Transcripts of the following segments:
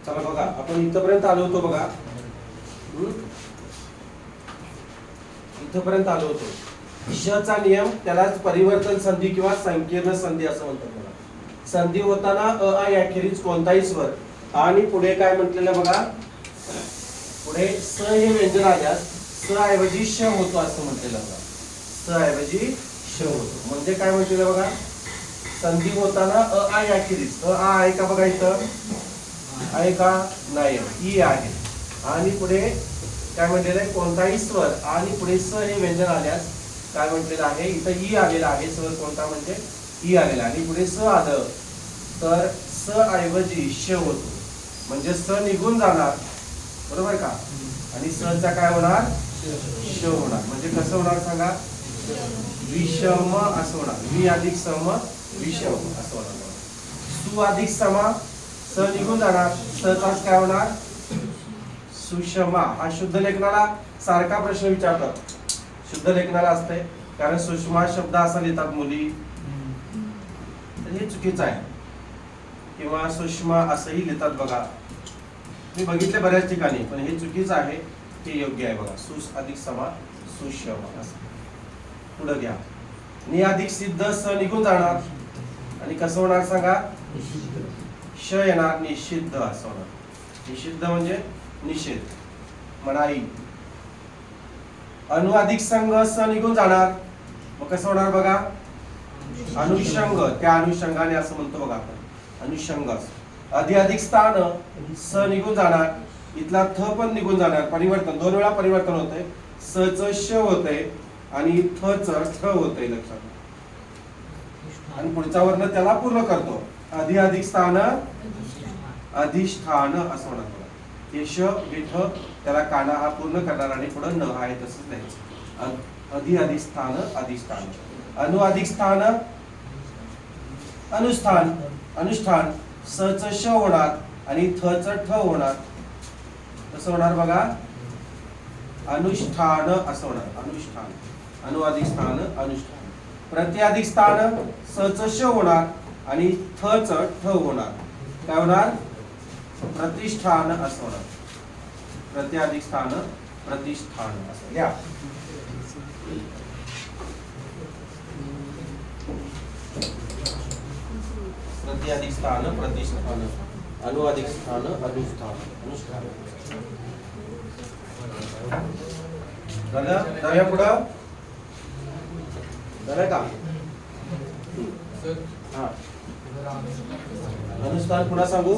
चला बघा, आपण इथपर्यंत आलो होतो बघा. इथपर्यंत आलो होतो. श चा नियम त्यालाच परिवर्तन संधी किंवा संकीर्ण संधी असं म्हणतात बघा. संधी होताना अ आ याखेरीज कोणताही स्वर आणि पुढे काय म्हटलेलं बघा, पुढे स हे व्यंजन आल्यास स ऐवजी श होतो असं म्हटलेलं बघा. स ऐवजी श होतो म्हणजे काय म्हटलेलं बघा, संधी होताना अ आ याखेरीज अ आ आहे का बघा, इथं आहे का, नाही, ई आहे. आणि पुढे काय म्हटलेलं आहे, कोणताही स्वर आणि पुढे स हे व्यंजन आल्यास काय म्हटलेलं आहे, इथं ई आलेला आहे. स्वर कोणता म्हणजे ई आलेला आणि पुढे स आलं तर स ऐवजी श होतो म्हणजे स निघून जाणार, बरोबर का. आणि स चा काय होणार, श होणार. म्हणजे कसं होणार सांगा, विषम असं होणार. वि अधिक सम विषम असं होणार. सु अधिक समा स निघून जाणार, स तास काय होणार, सुषमा. हा शुद्ध लेखनाला सारखा प्रश्न विचारतात, शुद्ध लेखनाला असते, कारण सुषमा शब्द असा लिहितात मुली, हे चुकीचं आहे. किंवा सुषमा असंही लिहितात बघा, मी बघितले बऱ्याच ठिकाणी, पण हे चुकीचं आहे, हे योग्य आहे बघा. सुस अधिक समा सुषमा असं. पुढे घ्या, नि अधिक सिद्ध स निघून जाणार आणि कसं होणार सांगा, श येणार, निषिद्ध असं होणार. निषिद्ध म्हणजे निषेध, मनाई. अनु अधिक संघ स निघून जाणार, मग कसं होणार बघा, अनुषंग. त्या अनुषंगाने असं म्हणतो बघा आपण, अनुषंग. अधि अधिक स्थान स निघून जाणार, इथला थ पण निघून जाणार, परिवर्तन दोन वेळा परिवर्तन होतंय. स च श होतंय आणि थ च ठ होतंय, लक्षात. आणि पुढचा वर्ण त्याला पूर्ण करतो. अधि अधिक स्थान अधिष्ठान असं होणार बघा. हे श हे ठ त्याला काना हा पूर्ण करणार आणि पुढे न आहे तसंच द्यायचं. अधि अधिक स्थान अधिष्ठान. अनु अधिक स्थान अनुष्ठान अनुष्ठान. स च श होणार आणि थ च ठ होणार, कसं होणार बघा, अनुष्ठान असं होणार. अनुष्ठान. अनु अधिक स्थान अनुष्ठान. प्रति अधिक स्थान स च श होणार आणि थ च ठ होणार, काय होणार, प्रतिष्ठान असं होणार. प्रति अधिक स्थान प्रतिष्ठान असं घ्या. प्रति अधिक स्थान प्रतिष्ठान. अनु अधिक स्थान अनुष्ठान. अनुष्ठान झालं. जाऊया पुढं, झालं का. हा, अनुष्ठान पुन्हा सांगू.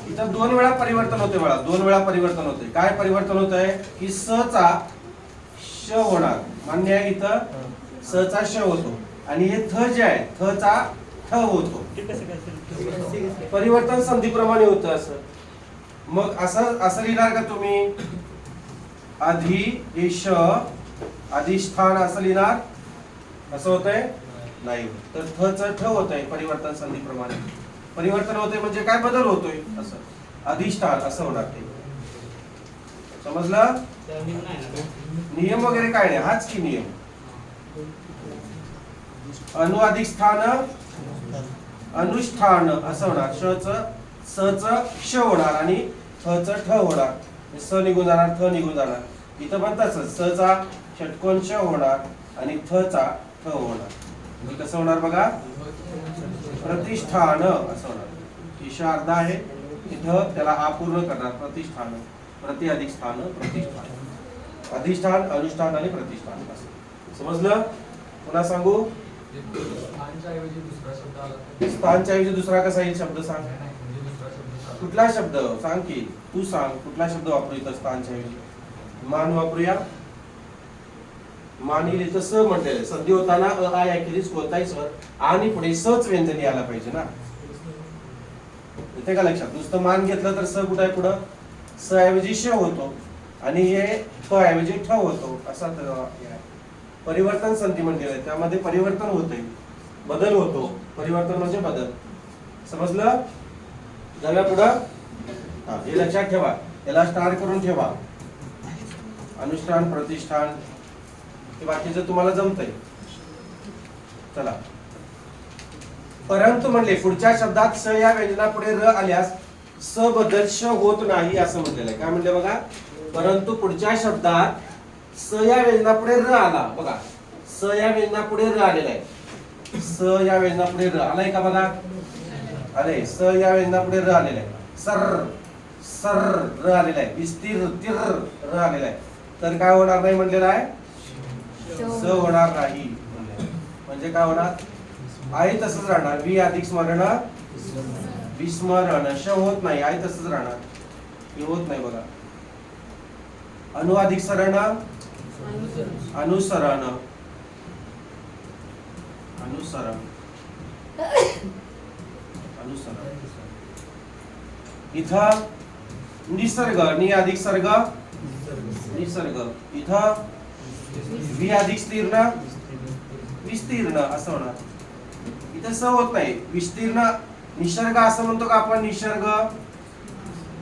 इथं दोन वेळा परिवर्तन होते बघा, दोन वेळा परिवर्तन होते. काय परिवर्तन होत आहे की स चा श होणार, मान्य आहे. इथं स चा श होतो आणि हे थ जे आहे थ चा ठ होतो. परिवर्तन संधीप्रमाणे होतं असं. मग असं लिहिणार का तुम्ही, अधि श अधिष्ठान असं लिहिणार, असं होतंय नाही. तर थ च ठ होतंय परिवर्तन संधीप्रमाणे. परिवर्तन होते म्हणजे काय, बदल होतोय असं. अधिष्ठान असं होणार ते, समजलं. नियम वगैरे काय नाही, हाच की नियम. अनु अधिक स्थान अनुष्ठान असं होणार. श च स च श होणार आणि थ च ठ होणार. स निघून जाणार, थ निघून जाणार. इथं पण तसंच, स चा षटकोन श होणार आणि थ चा ठ होणार. म्हणजे कसं होणार बघा, प्रतिष्ठान असं होणार. ईश अर्धा आहे, इथं त्याला आ पूर्ण करणार. प्रतिष्ठान. प्रति अधिक स्थान प्रतिष्ठान. अधिष्ठान अनुष्ठान आणि प्रतिष्ठान असं. समजलं. पुन्हा सांगू. स्थानच्या ऐवजी दुसरा कसा येईल शब्द सांग. कुठला शब्द सांग की, तू सांग कुठला शब्द वापरू इथं स्थानच्या ऐवजी. मान वापरूया. मान येईल इथं स म्हटलेलं. संधी होताना अ आ याखेरीज कोणताही स्वर आणि पुढे सच व्यंजन यायला पाहिजे ना, इथे का लक्षात. नुसतं मान घेतलं तर स कुठं आहे, पुढं स ऐवजी श होतो आणि हे फ ऐवजी ठ होतो. असा परिवर्तन संधी म्हणजे त्यामध्ये परिवर्तन होते, बदल होतो. परिवर्तन म्हणजे बदल, समजलं. जाऊया पुढं. हे लक्षात ठेवा, याला स्टार करून ठेवा. अनुष्ठान प्रतिष्ठान हे बाकीचं तुम्हाला जमतंय. चला परंतु म्हणले पुढच्या शब्दात स या व्यंजनापुढे र आल्यास स बदल श होत नाही असं म्हटलेलं आहे. काय म्हणले बघा, परंतु पुढच्या शब्दात स या व्यंजनापुढे र आला बघा, स या व्यंजनापुढे र आलेला आहे. स या व्यंजनापुढे र आलाय का बघा, अरे स या व्यंजनापुढे र आलेला आहे. सर सर र आलेला आहे. विस्तीर तिर र आलेला आहे. तर काय होणार नाही म्हणलेलं आहे, स होणार नाही. म्हणजे काय होणार, आहे तसंच राहणार. वि अधिक स्मरण विस्मरण, श होत नाही, आहे तसंच राहणार, हे होत नाही बघा. अनु अधिक सरण अनुसरण, अनुसरण अनुसरण. इथं निसर्ग, नि अधिक सर्ग निसर्ग. इथं वि अधिक स्तीर्ण विस्तीर्ण असं होणार. इथं स होत नाही, विस्तीर्ण. निसर्ग असं म्हणतो का आपण, निसर्ग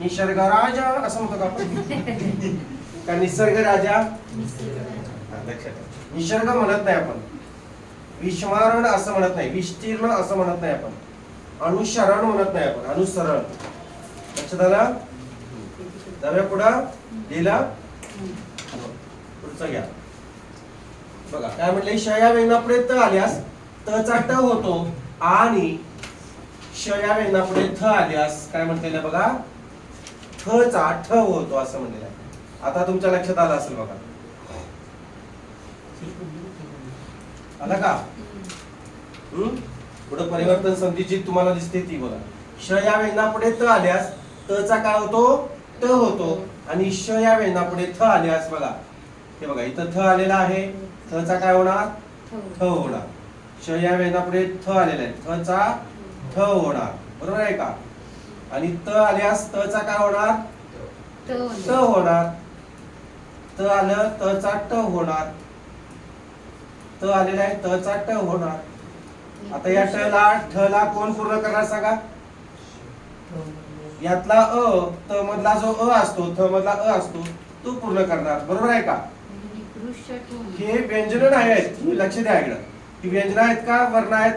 निसर्ग राजा असं म्हणतो का आपण, का निसर्ग राजा, लक्षात. निसर्ग म्हणत नाही आपण, विस्मरण असं म्हणत नाही, विस्तीर्ण असं म्हणत नाही आपण, अनुसरण म्हणत नाही आपण, अनुसरण. लक्षात आलं. जाऊया पुढं, लिहिलं पुढचं घ्या बघा. काय म्हटले, श या व्यंजनापुढे त आल्यास त चा ट होतो आणि श या व्यंजनापुढे थ आल्यास काय म्हटलेलं बघा, थ चा ठ होतो असं म्हणलेलं आहे. आता तुमच्या लक्षात आलं असेल बघा, आलं का. पुढे परिवर्तन संधीची तुम्हाला दिसते ती बघा. श या व्यंजनापुढे त आल्यास त चा काय होतो, ट होतो आणि श या व्यंजनापुढे थ आल्यास बघा, हे बघा इथं थ आलेला आहे, थ चा काय होणार, थ होणार. श या व्यंजनापुढे थ आलेला आहे, थ चा थ होणार, बरोबर आहे का. आणि त आल्यास त चा काय होणार, त होणार. त आलं, त चा ट होणार. त आलेला आहे, त चा ट होणार. आता या ठ ला कोण पूर्ण करणार सांगा, यातला अ, त मधला जो अ असतो, थ मधला अ असतो तो पूर्ण करणार, बरोबर आहे का. हे व्यंजन आहेत, लक्ष द्या इकडं. ही व्यंजन आहेत का वर्ण आहेत,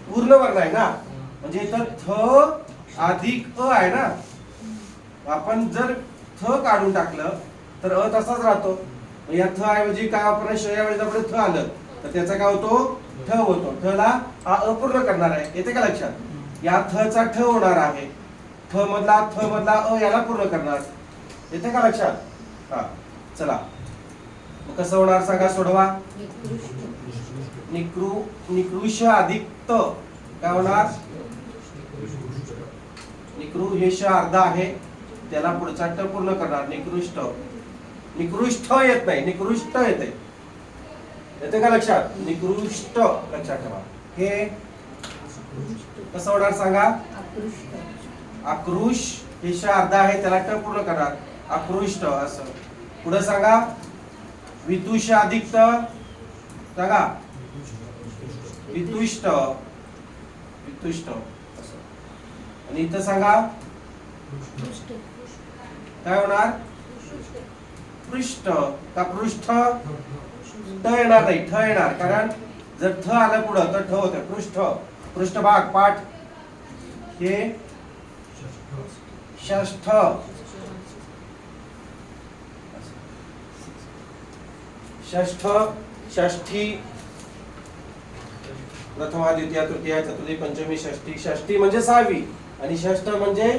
पूर्ण वर्ण आहे ना. म्हणजे इथं थ अधिक अ आहे ना. आपण जर थ काढून टाकलं तर अ तसाच राहतो. या थ ऐवजी काय आपण श या व्यंजनापुढे थ आलं तर त्याचा काय होतो, ठ होतो. ठ ला हा अपूर्ण करणार आहे, येते का लक्षात. या थ चा ठ होणार आहे, थ मधला अ याला पूर्ण करणार, येते का लक्षात. हा चला मग कसं होणार सांगा, सोडवा. निकृष अधिक त काय होणार, निकृ हे श अर्धा आहे त्याला पुढचा ट पूर्ण करणार, निकृष्ट. निकृष्ट येत नाही, निकृष्ट येते, येते का लक्षात. निकृष्ट लक्षात ठेवा. हे कसं होणार सांगा, आक्रोश हे श अर्धा आहे त्याला ट पूर्ण करणार, आकृष्ट असं. पुढे सांगा, वितुष अधिक त सांगा, वितुष्ट वितुष्ट असं. आणि इथं सांगा काय होणार, पृष्ठ का पृष्ठ. ट येणार नाही, ठ येणार, कारण जर थ आलं पुढं तर ठ होतं. पृष्ठ, पृष्ठभाग, पाठ. हे षष्ठ, षष्ठ, षष्ठी, प्रथमा द्वितीया तृतीया चतुर्थी पंचमी षष्ठी. षष्ठी म्हणजे 6वी आणि षष्ठ म्हणजे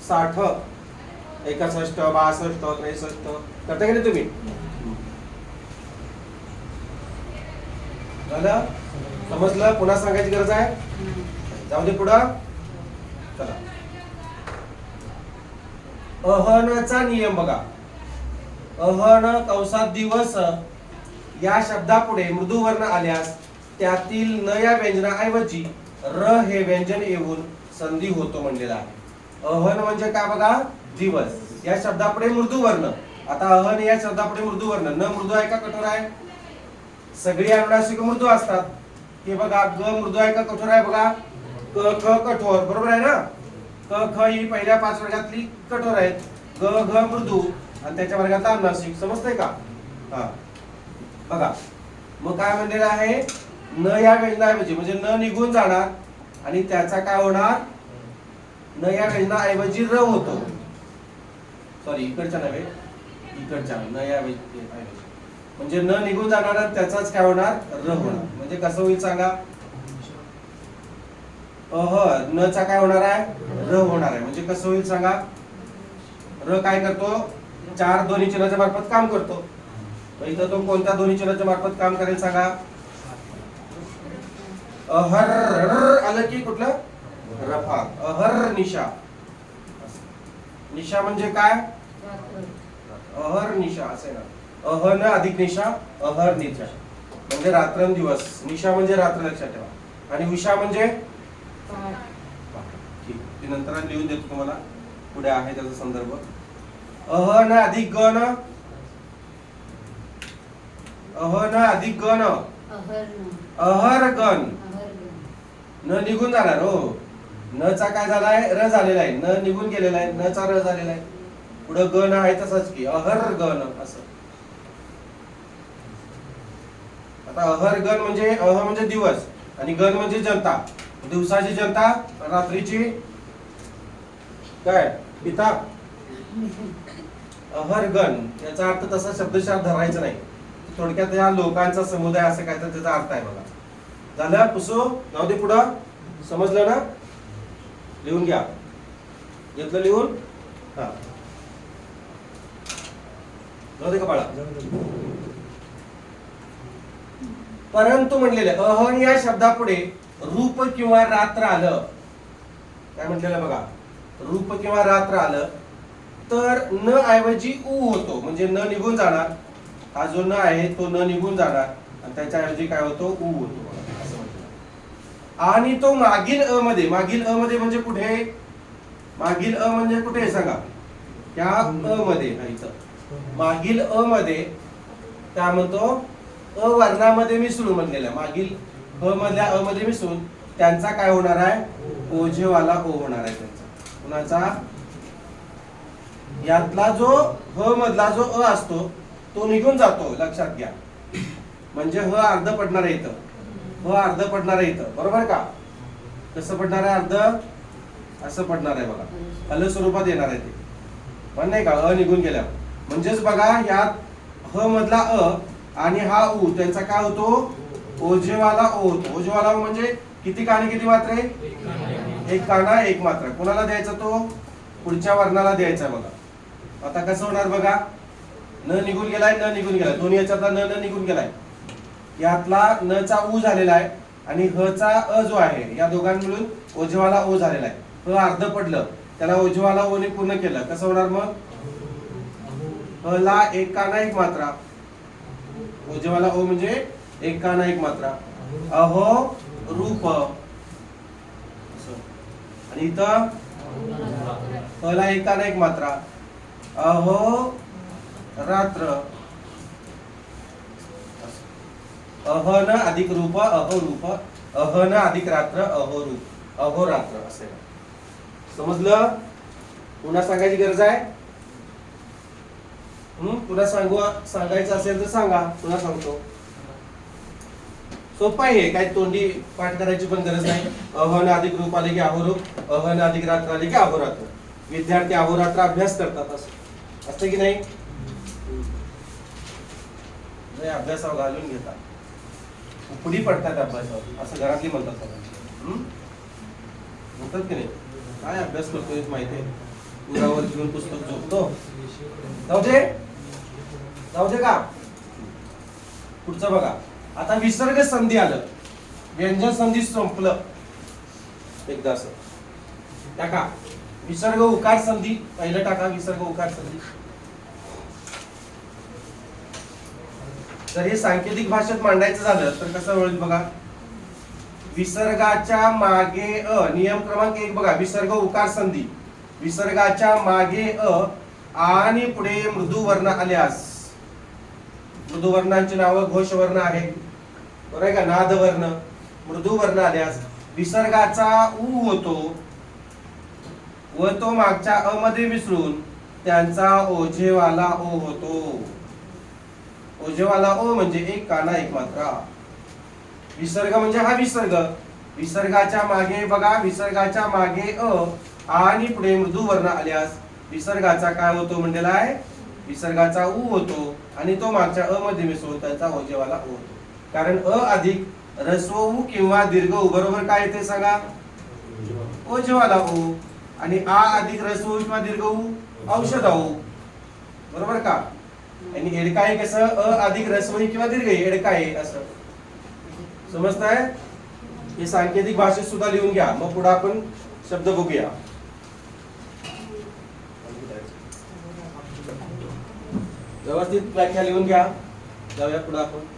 60. 61, 62, 63 करता की नाही तुम्ही. झालं, समजलं. पुन्हा सांगायची गरज आहे, जाऊ दे पुढं. चला, अहनचा नियम बघा. अहन कंसात दिवस या शब्दापुढे मृदू वर्ण आल्यास त्यातील न या व्यंजनाऐवजी र हे व्यंजन येऊन संधी होतो म्हणलेला आहे. अहन म्हणजे काय बघा, दिवस. या शब्दापुढे मृदू वर्ण. आता अहन या शब्दापुढे मृदू वर्ण, न मृदू आहे का कठोर आहे. सगळी अनुनासिक मृदू असतात. हे बघा, ग मृदू आहे का कठोर आहे बघा, क ख कठोर, बरोबर आहे ना. क ख ही पहिल्या 5 वर्गातली कठोर आहेत, ग घ मृदू आणि त्याच्या वर्गातला अनुनासिक. समजतंय का. हा बघा, मग काय म्हणलेलं आहे, न या व्यंजनाऐवजी म्हणजे न निघून जाणार आणि त्याचा काय होणार, न या ऐवजी र होतो. सॉरी, इकडच्या नव्हे, इकडच्या न या ऐवजी, म्हणजे न निघून जाणारा त्याचाच काय होणार, र होणार. म्हणजे कसं होईल सांगा, न चा काय होणार आहे, र होणार आहे. म्हणजे कसं होईल सांगा, र काय करतो, 4 दोन्ही चिन्हाच्या मार्फत काम करतो. इथं तो कोणत्या दोन्ही चिन्हाच्या मार्फत काम करेल सांगा, अहर आलं की कुठलं, रफा, अहर निशा. निशा म्हणजे काय, अहर निशा असे ना, अहन अधिक निशा, अहर निशा म्हणजे रात्रंदिवस. निशा म्हणजे रात्र, लक्षात ठेवा. आणि उषा म्हणजे ठीक, ती नंतर लिहून देतो तुम्हाला, पुढे आहे त्याचा संदर्भ. अहन अधिक गण, अहन अधिक गण, अहर गण. न निघून जाणार हो, न चा काय झालाय, र झालेला आहे, न निघून गेलेला आहे, न चा र झालेला आहे. पुढे गण आहे तसंच की अहर गण असं. आता अहर गण म्हणजे, अह म्हणजे दिवस आणि गण म्हणजे जनता. दिवसाची जनता, रात्रीची काय पिता. अहर गण याचा अर्थ तसा शब्दशः धरायचा नाही, थोडक्यात या लोकांचा समुदाय असं काय तर त्याचा अर्थ आहे. बघा झालं, पुसो जाऊ दे, पुढं समजलं ना, लिहून घ्या, घेतलं लिहून, हा जाऊ दे का बाळा. परंतु म्हणलेलं अहन या शब्दापुढे रूप किंवा रात्र आलं, काय म्हटलेलं बघा, रूप किंवा रात्र आलं तर न ऐवजी उ होतो. म्हणजे न निघून जाणार, हा जो न आहे तो न निघून जाणार आणि त्याच्या ऐवजी काय होतो, उ होतो असं म्हटलं. आणि तो मागील अ मध्ये, मागील अ मध्ये म्हणजे कुठे, मागील अ म्हणजे कुठे सांगा, त्या अ मध्ये, इथं मागील अ मध्ये काय म्हणतो, अ वर्णामध्ये मिसळून म्हणलेला, मागील अ मधल्या अ मध्ये मिसळून त्यांचा काय होणार आहे, ओझेवाला ओ होणार आहे त्यांचा. कुणाचा, यातला जो ह मधला जो अ असतो तो निघून जातो, लक्षात घ्या. म्हणजे ह अर्ध पडणार आहे इथं, ह अर्ध पडणार आहे इथं, बरोबर का. कसं पडणार आहे, अर्ध असं पडणार आहे बघा, हल स्वरूपात येणार आहे ते, पण नाही का, अ निघून गेल्या. म्हणजेच बघा, यात ह मधला अ आणि हा उ त्यांचा काय होतो, ओझेवाला ओ होतो. ओझेवाला ओ म्हणजे किती काने किती मात्रे, एक काना एक मात्रा. कोणाला द्यायचा तो, पुढच्या वर्णाला द्यायचा. बघा आता कसं होणार बघा, न निघून गेलाय, न निघून गेलाय, दोन्ही याच्यातला न निघून गेलाय, यातला न चा उ झालेला आहे आणि ह चा अ जो आहे, या दोघांनी मिळून ओझेवाला ओ झालेला आहे. ह अर्ध पडलं, त्याला ओझेवाला ओ ने पूर्ण केलं, कसं होणार मग, ह ला एक काना एक मात्रा, ओझेवाला ओ म्हणजे एक काना एक मात्रा, अहो रूप. आणि इथं ह ला एक काना एक मात्रा, अहो रात्र. अहन अधिक रूप, अहो रूप, अहन अधिक रात्र, अहो रूप, अहो रात्र असे. समजलं, पुन्हा सांगायची गरज आहे, पुन्हा सांगायचं असेल तर सांगा, पुन्हा सांगतो. सोपं आहे, काय तोंडी पाठ करायची पण गरज नाही. अहन अधिक रूप आले की अहोरूप, अहन अधिक रात्र आले की अहोरात्र. विद्यार्थी अहोरात्र अभ्यास करतात असं की नाही, अभ्यासावर घालून घेतात, पुढी पडतात अभ्यासावर, असं घरातली म्हणतात सगळं. म्हणतात की नाही, काय अभ्यास करतोय माहिती आहे, उरावर घेऊन पुस्तक झोपतो. जाऊ दे का, पुढचं बघा. आता विसर्ग संधी आलं, व्यंजन संधी संपलं, एकदा असं टाका. विसर्ग उकार संधी पहिलं टाका, विसर्ग उकार संधी. जर हे सांकेतिक भाषेत मांडायचं झालं तर कसं होईल बघा, विसर्गाच्या मागे अ, नियम क्रमांक 1 बघा, विसर्ग उकार संधी, विसर्गाच्या मागे अ आणि पुढे मृदू वर्ण आल्यास, मृदू वर्णांची नावं घोष वर्ण आहे, बरोबर आहे का, नाद वर्ण, मृदू वर्ण आल्यास विसर्गाचा उ होतो व तो मागच्या अ मध्ये मिसळून त्यांचा ओझेवाला ओ होतो. ओझेवाला ओ म्हणजे एक काना एक मात्रा. विसर्ग म्हणजे हा विसर्ग, विसर्गाच्या मागे बघा, विसर्गाच्या मागे अ आणि पुढे मृदू वर्ण आल्यास विसर्गाचा काय होतो म्हणलेला आहे, विसर्गाचा उ होतो आणि तो मागच्या अ मध्ये मिसळून त्याचा ओजेवाला उ होतो. कारण अ अधिक ऱ्हस्व उ किंवा दीर्घ उ बरोबर काय येते सांगा, ओजेवाला उ. आणि आ अधिक ऱ्हस्व उ किंवा दीर्घ उ औषध उ, बरोबर का. आणि एडकाय कसं, अ अधिक ऱ्हस्व इ किंवा दीर्घ एडकाय असं समजताय. हे सांकेतिक भाषेत सुद्धा लिहून घ्या, मग पुढे आपण शब्द बघूया. व्यवस्थित व्याख्या लिहून घ्या, जाऊया पुढे आपण.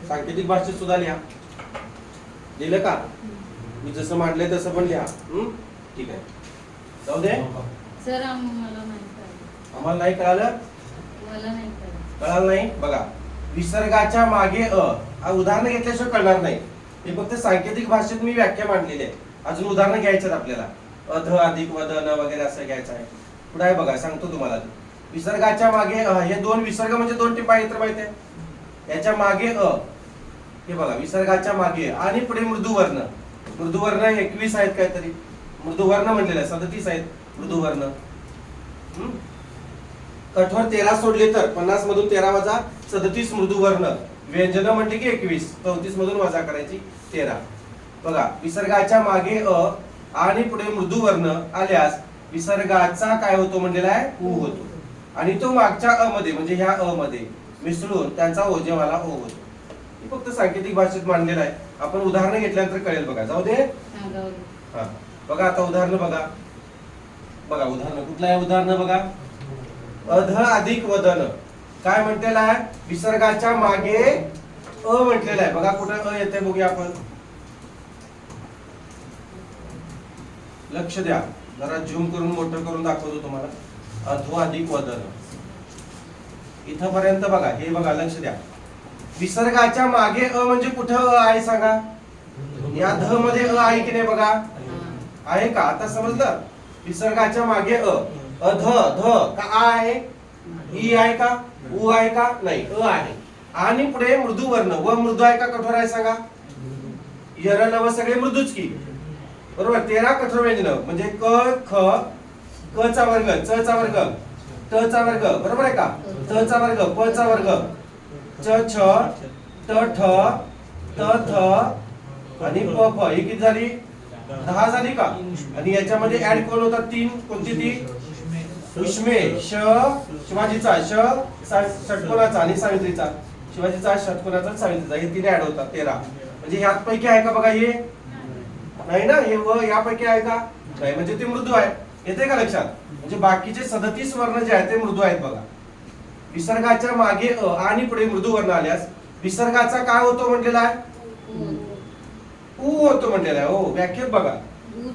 सांकेतिक भाषेत सुद्धा लिहा. लिहिलं का, मी जसं मांडलंय तसं पण लिहा. ठीक आहे, जाऊ दे. सर आम्हाला नाही कळलं. आम्हाला नाही कळालं, मला नाही कळलं. कळालं नाही. बघा, विसर्गाच्या मागे अ, हा उदाहरण घेतल्याशिवाय कळणार नाही. हे फक्त सांकेतिक भाषेत मी व्याख्या मांडलेली आहे. अजून उदाहरण घ्यायचं आपल्याला. अध अधिक वद न वगैरे असं घ्यायचं आहे. पुढे आहे बघा, सांगतो तुम्हाला. विसर्गाच्या मागे हे दोन विसर्ग म्हणजे दोन टिपा येत माहिती आहे. याच्या मागे अ, हे बघा, विसर्गाच्या मागे आणि पुढे मृदू वर्ण. मृदू वर्ण 21 आहेत काहीतरी, मृदू वर्ण म्हटलेलं आहे 37 आहेत मृदू वर्ण. कठोर 13 सोडले तर 50 मधून 13 वजा 37 मृदू वर्ण. व्यंजन म्हटले की 21, 34 मधून वजा करायची 13. बघा, विसर्गाच्या मागे अ आणि पुढे मृदू वर्ण आल्यास विसर्गाचा काय होतो म्हणलेला आहे, उ होतो. आणि तो मागच्या अ मध्ये म्हणजे ह्या अ मध्ये मिसळून त्यांचा ओजेवाला ओ होतो. हे फक्त सांकेतिक भाषेत मांडलेलं आहे. आपण उदाहरण घेतल्यानंतर कळेल. बघा, जाऊ दे. हा, बघा आता उदाहरण बघा. बघा उदाहरण कुठलं आहे, उदाहरण बघा. अध अधिक वदन काय म्हटलेलं आहे, विसर्गाच्या मागे अ म्हटलेलं आहे. बघा कुठं अ येते बघूया आपण. लक्ष द्या, जरा झूम करून मोठं करून दाखवतो तुम्हाला. अधो अधिक वदन इथपर्यंत बघा. हे बघा, लक्ष द्या. विसर्गाच्या मागे अ म्हणजे कुठं अ आहे सांगा. या ध मध्ये अ आहे की नाही बघा, आहे का. आता समजलं. विसर्गाच्या मागे अ, अध ध का आ आहे, ई आहे का, उ आहे का, नाही अ आहे. आणि पुढे मृदू वर्ण. व मृदू आहे का कठोर आहे सांगा. यर लव सगळे मृदूच की, बरोबर. 13 कठोर व्यंजन म्हणजे क ख, क चा वर्ग, च चा वर्ग, ट चा वर्ग, बरोबर आहे का. त चा वर्ग, प चा वर्ग, च छ, त ठ, त थ आणि प फ. ही किती झाली, 10 झाली का. आणि याच्यामध्ये ऍड कोण होतात, 3. कोणती ती, उष्मे, श शिवाजीचा, ष षटकोनाचा आणि सावित्रीचा. शिवाजीचा, षटकोनाचा, सावित्रीचा, हे 3 ऍड होतात 13. म्हणजे ह्यात पैकी आहे का बघा, हे नाही ना. हे व यापैकी आहे का, नाही. म्हणजे ते मृदू आहे. येते का लक्षात. म्हणजे बाकीचे 37 वर्ण जे आहेत ते मृदू आहेत बघा. विसर्गाच्या मागे अ आणि पुढे मृदू वर्ण आल्यास विसर्गाचा काय होतो म्हणलेला आहे, उ होतो म्हणलेला आहे. हो, व्याख्येत बघा.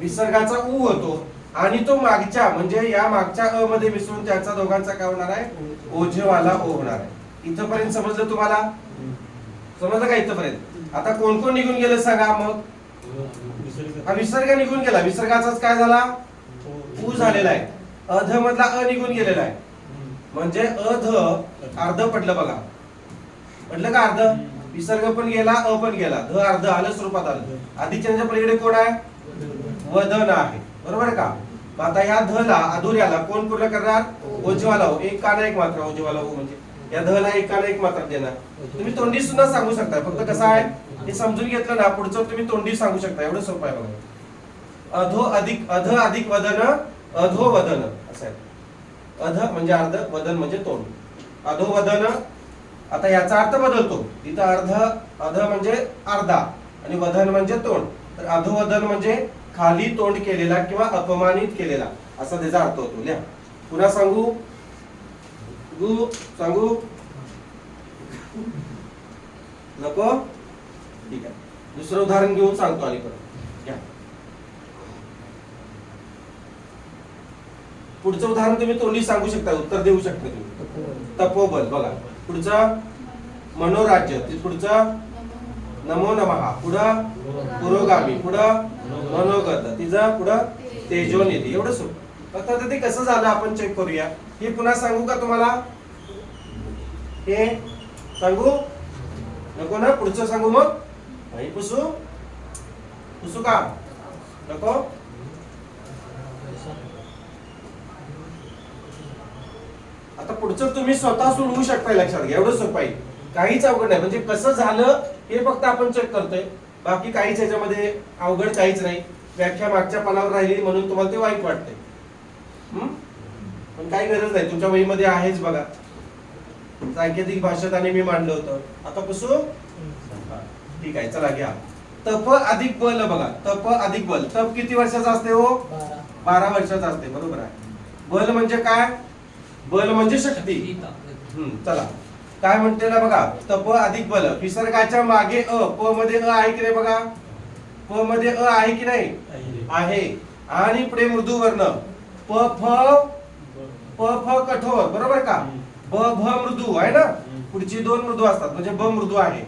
विसर्गाचा उ होतो आणि तो मागच्या म्हणजे या मागच्या अ मध्ये मिसळून त्याचा दोघांचा काय होणार आहे, ओझेवाला ओ होणार आहे. इथपर्यंत समजलं तुम्हाला, समजलं का इथपर्यंत. आता कोण कोण निघून गेलं सांगा मग. हा विसर्ग निघून गेला. विसर्गाचाच काय झाला, उ झालेला आहे. अध मधला अ निघून गेलेला आहे. म्हणजे अध अर्ध पडलं बघा. पडलं का अर्ध. विसर्ग पण गेला, अ पण गेला, ध अर्ध आलं स्वरूपात आलं. आधीच्या पलीकडे कोण आहे, वदन आहे, बरोबर का. आता या ध ला अधुऱ्याला कोण पूर्ण करणार, ओझेवाला ओ. एक काना एक मात्रा ओझेवाला ओ. म्हणजे या ध ला एक काना एक मात्रा देणार. तुम्ही तोंडी सुद्धा सांगू शकता. फक्त कसं आहे हे समजून घेतलं ना, पुढचं तुम्ही तोंडी सांगू शकता. एवढं सोपं आहे बघा. अधो अधिक वदन अधो वदन असं आहे. अध म्हणजे अर्ध, वदन म्हणजे तोंड. अधो वदन. आता याचा अर्थ बदलतो. इथं अध म्हणजे अर्धा आणि वदन म्हणजे तोंड. तर अधोवदन म्हणजे खाली तोंड केलेला किंवा अपमानित केलेला असा त्याचा अर्थ होतो. लिहा. पुन्हा सांगू सांगू नको? ठीक आहे. दुसरं उदाहरण घेऊन सांगतो आणि परत घ्या. पुढचं उदाहरण तुम्ही तोंडी सांगू शकता, उत्तर देऊ शकता तुम्ही. तपोबल बघा. पुढचं मनोराज्य. पुढचं नमो नमः. पुढं पुरोगामी. पुढं मनोगत. तिचं पुढं तेजोनिधी. एवढं सोपं. फक्त आता ते कसं झालं आपण चेक करूया. हे पुन्हा सांगू का तुम्हाला? हे सांगू नको ना? पुढचं सांगू मग? नाही पुसू का नको? आता पुढचं तुम्ही स्वतः सोडवू शकता. लक्षात घ्या. एवढं सोपं आहे. काहीच अवघड नाही. म्हणजे कसं झालं हे फक्त आपण चेक करतोय. बाकी काहीच याच्यामध्ये अवघड काहीच नाही. व्याख्या मागच्या पानावर राहिली म्हणून तुम्हाला ते वाईट वाटतंय. पण काही गरज नाही. तुमच्या वहीमध्ये आहेच बघा. सांकेतिक भाषेत आणि मी मांडलं होतं. आता पुसू? ठीक आहे. चला घ्या. तप अधिक बल. बघा. तप अधिक बल. तप किती वर्षाचा असते हो? 12 वर्षाचा असते. बरोबर आहे. बल म्हणजे काय? बल म्हणजे शक्ती. चला काय म्हणते ना बघा. तप अधिक बल. विसर्गाच्या मागे प मध्ये आहे की नाही बघा. प मध्ये आहे की नाही? आहे. आणि पुढे मृदू वर्ण प फ कठोर. बरोबर का? ब भ मृदू आहे ना. पुढची 2 मृदू असतात म्हणजे ब मृदू आहे.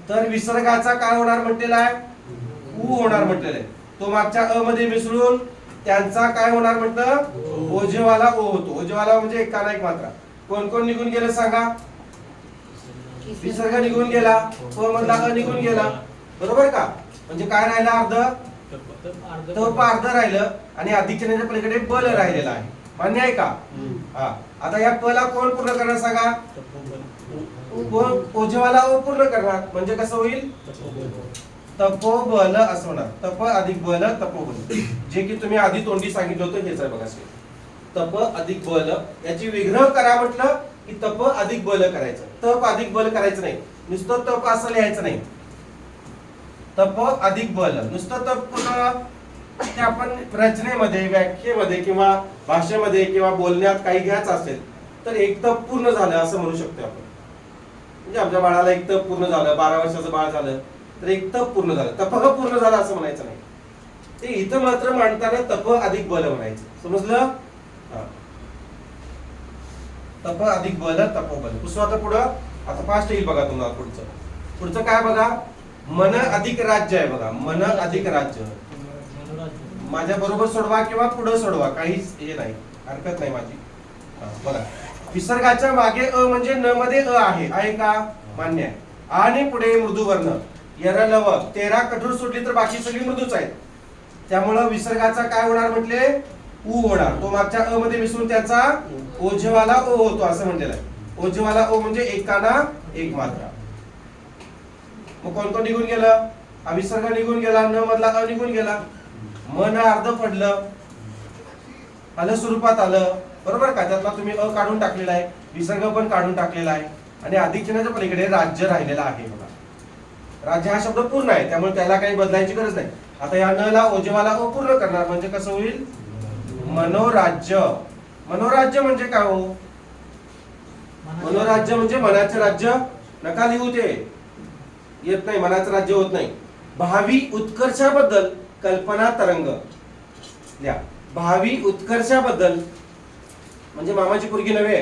तर विसर्गाचा काय होणार म्हटलेला आहे? उ होणार म्हटलेला आहे. तो मागच्या अ मध्ये मिसळून त्यांचा काय होणार म्हटलं? ओझेवाला ओ होतो. ओझेवाला म्हणजे एक काना एक मात्रा. कोण कोण निघून गेलं सांगा? विसर्ग निघून गेला. प मधला अ निघून गेला. बरोबर का? म्हणजे काय राहिलं? अर्ध. तप अर्ध राहिलं आणि अधिक चिन्हाच्या पलीकडे बल राहिलेला आहे. मान्य आहे का? हा. आता या प ला कोण पूर्ण करणार सांगा? ओझेवाला ओ पूर्ण करणार. म्हणजे कसं होईल? तपोबल असं होणार. तप अधिक बल तपोबल. जे की तुम्ही आधी तोंडी सांगितलं होतं हेच आहे बघा. तप अधिक बल. याची विग्रह करा म्हटलं की तप अधिक बल करायचं. तप अधिक बल करायचं नाही. नुसतं तप असं लिहायचं नाही. तप अधिक बल. नुसतं तप कुठं? ते आपण रचनेमध्ये, व्याख्येमध्ये किंवा भाषेमध्ये किंवा बोलण्यात काही घ्यायचं असेल तर एक तप पूर्ण झालं असं म्हणू शकतो आपण. म्हणजे आमच्या बाळाला एक तप पूर्ण झालं, 12 वर्षाचं बाळ झालं तर एक तप पूर्ण झालं. तपक पूर्ण झालं असं म्हणायचं नाही. ते इथं मात्र मांडताना तप अधिक बल म्हणायचं. समजलं? तप अधिक बल तपोबल. पुसू आता पुढं. आता फास्ट येईल बघा तुम्हाला पुढचं काय बघा. मन अधिक राज्य आहे बघा. मन अधिक राज्य. माझ्या बरोबर सोडवा किंवा पुढे सोडवा. काहीच हे नाही. हरकत नाही माझी. बघा. विसर्गाच्या मागे अ म्हणजे न मध्ये अ आहे का? मान्य आहे. आणि पुढे मृदू वर्ण यरलव. 13 कठोर सोडली तर बाकी सगळी मृदूच आहेत. त्यामुळं विसर्गाचा काय होणार म्हटले? उ होणार. तो मागच्या अ मध्ये मिसळून त्याचा ओझेवाला ओ होतो असं म्हणलेलं आहे. ओझेवाला ओ म्हणजे एक काना एक मात्रा. मग कोण कोण निघून गेलं? अविसर्ग निघून गेला. न मधला अ निघून गेला. मन अर्ध पडलं. आलं स्वरूपात आलं. बरोबर का? त्यातला तुम्ही अ काढून टाकलेला आहे. विसर्ग पण काढून टाकलेला आहे. आणि अधिक चिन्हाच्या पलीकडे राज्य राहिलेला आहे बघा. राज्य हा शब्द पूर्ण आहे त्यामुळे त्याला काही बदलायची गरज नाही. आता या न ला ओझेवाला ओ पूर्ण करणार म्हणजे कसं होईल? मनोराज्य. मनोराज्य म्हणजे काय हो? मनोराज्य म्हणजे मनाचे राज्य. नका लिहू ते. येत नाही. मनाचं राज्य होत नाही. भावी उत्कर्षाबद्दल कल्पना तरंग. द्या. भावी उत्कर्षाबद्दल म्हणजे मामाची पोरगी नव्हे.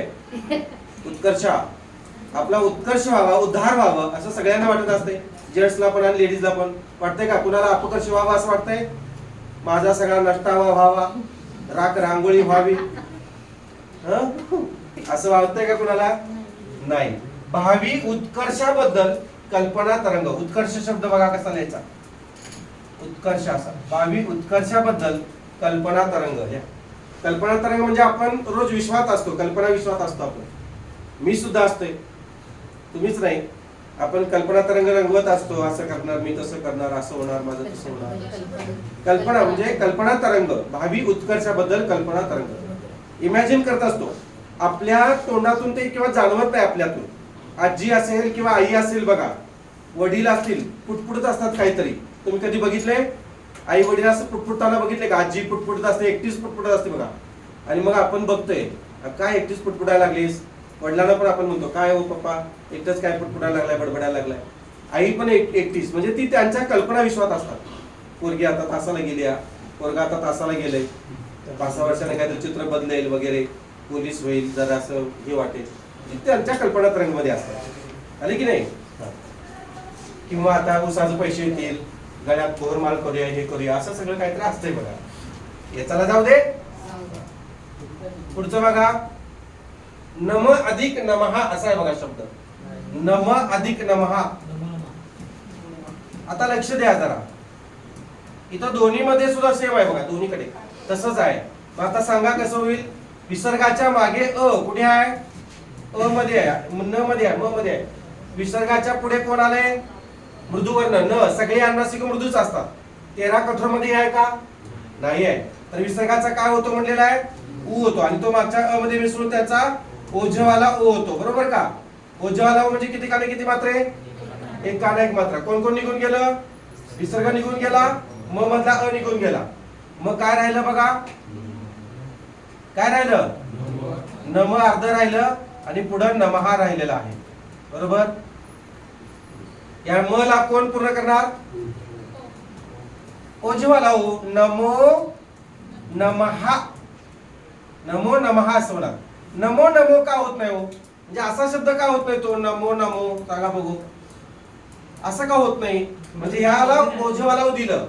उत्कर्षा. आपला उत्कर्ष व्हावा, उद्धार व्हावं असं सगळ्यांना वाटत असते. जेंट्सला पण आणि लेडीजला पण वाटतंय का? कुणाला अपकर्ष व्हावा असं वाटतंय? माझा सगळा नष्टावा व्हावा, राख रांगोळी व्हावी असं वाटतंय का कुणाला? नाही. भावी उत्कर्षाबद्दल कल्पना तरंग. उत्कर्ष शब्द बघा कसा लिहायचा. उत्कर्ष असा. भावी उत्कर्षाबद्दल कल्पना तरंग. कल्पना तरंग म्हणजे आपण रोज विश्वात असतो. कल्पना विश्वात असतो आपण. मी सुद्धा असतोय. तुम्हीच नाही. आपण कल्पना तरंग रंगवत असतो, असं करणार मी, तसं करणार, असं होणार, माझं तसं होणार. कल्पना म्हणजे कल्पना तरंग, भावी उत्कर्षाबद्दल कल्पना तरंग इमॅजिन करत असतो. आपल्या तोंडातून ते किंवा जाणवत नाही आपल्यातून. आजी असेल किंवा आई असेल बघा, वडील असतील पुटपुटत असतात काहीतरी. तुम्ही कधी बघितले आई वडील असं पुटपुटताना बघितले का? आजी पुटपुटत असते, एकटीच पुटपुटत असते बघा. आणि मग आपण बघतोय काय एकटीच पुटपुटायला लागलीस. वडिलांना पण आपण म्हणतो काय हो पप्पा एकटंच काय पुटपुटायला लागलाय, बडबडायला लागलाय. आई पण एकटीच, म्हणजे ती त्यांच्या कल्पना विश्वात असतात. पोरगी आता तासाला गेली, पोरगा आता तासाला गेलंय, 5-6 वर्षाने काहीतरी चित्र बदलेल वगैरे, पोलीस होईल, जरा असं हे वाटेल, त्यांच्या कल्पना तरंगमध्ये असतात. आले की नाही? किंवा आता उसाचे पैसे येतील, गळ्यात बोरमाल करूया, हे करूया, असं सगळं काहीतरी असतंय बघा. हे चला जाऊ दे. पुढचं बघा, नम अधिक नमहा असा आहे बघा शब्द. नम अधिक नमहा. आता लक्ष द्या जरा, इथं दोन्ही मध्ये सुद्धा सेम आहे बघा, दोन्हीकडे तसंच आहे. मग आता सांगा कसं होईल? विसर्गाच्या मागे अ कुठे आहे? अ मध्ये आहे, न मध्ये आहे, म मध्ये आहे. विसर्गाच्या पुढे कोण आले? मृदुवर्ण न. सगळे अनुनासिक मृदूच असतात. 13 कठोर मध्ये आहे का? नाही आहे. तर विसर्गाचा काय होतो म्हणलेला आहे? उ होतो. आणि तो मागच्या अ मध्ये मिसळून त्याचा ओझवाला ओ होतो. बरोबर का? ओझवाला ओ म्हणजे किती काने किती मात्रे? एक काना एक मात्रा. कोण कोण निघून गेलं? विसर्ग निघून गेला, म मधला अ निघून गेला. मग काय राहिलं बघा? काय राहिलं? नम अर्ध राहिलं आणि पुढे नमहा राहिलेला आहे. बरोबर? या म ला कोण पूर्ण करणार? ओझवाला ओ. नमो नमहा. नमो नमहा असं होणार. नमो नमो का होत नाही हो? म्हणजे असा शब्द का होत नाही तो? नमो नमो सांगा बघू. असं का होत नाही? म्हणजे ह्याला ओझवाला ओ दिलं,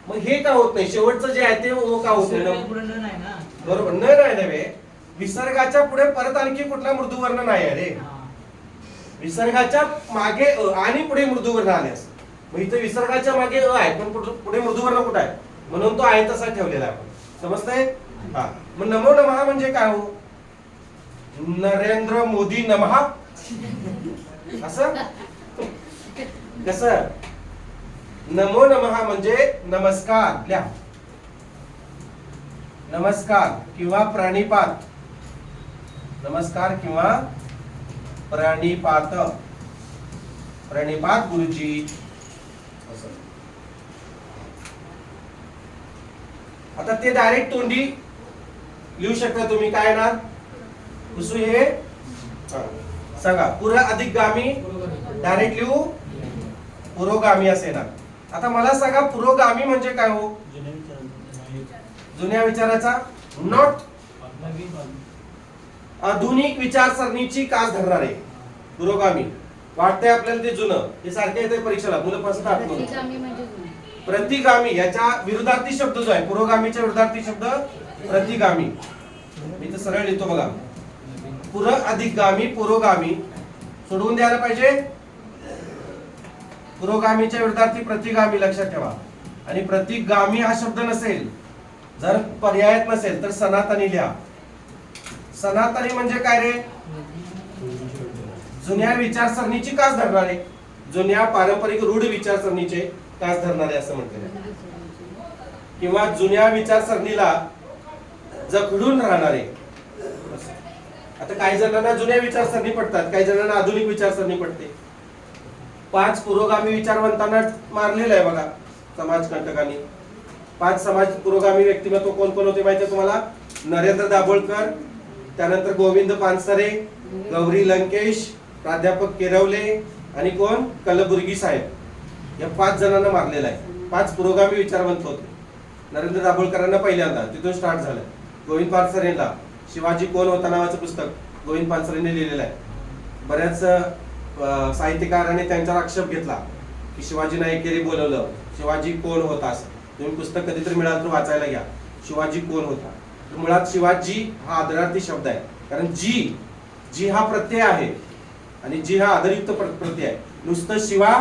मग हे का होत नाही? शेवटचं जे आहे ते ओ का होत नाही? बरोबर, न नाही नव्हे. विसर्गाच्या पुढे परत आणखी कुठला मृदुवर्ण नाही आहे रे. विसर्गाच्या मागे अ आणि पुढे मृदुवर्ण आले असं. मग इथे विसर्गाच्या मागे अ आहे, पण पुढे मृदुवर्ण कुठे आहे? म्हणून तो आहे तसा ठेवलेला आहे आपण. समजतंय? हा. मग नमो नमहा म्हणजे काय हो? नरेंद्र मोदी नमहा असं कसं? नमो नमहा म्हणजे नमस्कार. लिहा, नमस्कार किंवा प्रणिपात. नमस्कार किंवा प्रणिपात. प्रणिपात गुरुजी. आता ते डायरेक्ट तोंडी लिहू शकता तुम्ही. काय येणार? उसू हे सांगा. पुर अधिक गामी डायरेक्ट लिहू पुरोगामी असे येणार. आता मला सांगा पुरोगामी म्हणजे काय हो? जुन्या विचाराचा. नॉट आधुनिक विचारसरणीची कास धरणारे पुरोगामी. वाटतंय आपल्याला ते जुनं, हे सारखे येते परीक्षेला, मुलं फसतात. प्रतिगामी याच्या विरुद्धार्थी शब्द जो आहे, पुरोगामीच्या विरुद्धार्थी शब्द प्रतिगामी. मी तर सरळ लिहितो बघा. पुर अधिक गामी पुरोगामी सोडवून द्यायला पाहिजे. पुरोगामीच्या विरुद्धार्थी प्रतिगामी लक्षात ठेवा. आणि प्रतिगामी हा शब्द नसेल, जर पर्यायत नसेल तर सनातनी लिहा. सनातनी म्हणजे काय रे? जुन्या विचारसरणीची कास धरणारे, जुन्या पारंपरिक रूढ विचारसरणीचे कास धरणारे असं म्हटलेलं. किंवा जुन्या विचारसरणीला जखडून राहणारे. आता काही जणांना जुन्या विचारसरणी पडतात, काही जणांना आधुनिक विचारसरणी पडते. 5 पुरोगामी विचारवंतांना मारलेलं आहे बघा समाजकंटकांनी. 5 समाज पुरोगामी व्यक्तिमत्व कोण कोण होते माहिती आहे तुम्हाला? नरेंद्र दाभोळकर, त्यानंतर गोविंद पानसरे, गौरी लंकेश, प्राध्यापक केरवले आणि कोण? कलबुर्गी साहेब. या 5 जणांना मारलेलं आहे. 5 पुरोगामी विचारवंत होते. नरेंद्र दाभोळकरांना पहिल्यांदा तिथून स्टार्ट झालं. गोविंद पानसरेंना शिवाजी कोण होता नावाचं पुस्तक गोविंद पानसरेंनी लिहिलेलं आहे. बऱ्याच साहित्यकारांनी त्यांच्यावर आक्षेप घेतला की शिवाजी नाईकेरी बोलवलं, शिवाजी कोण होता असं. तुम्ही पुस्तक कधीतरी मिळालं तर वाचायला घ्या. शिवाजी कोण होता. मुळात शिवाजी हा आदरार्थी शब्द आहे, कारण जी हा प्रत्यय आहे आणि जी हा आदरयुक्त प्रत्यय आहे. नुसतं शिवा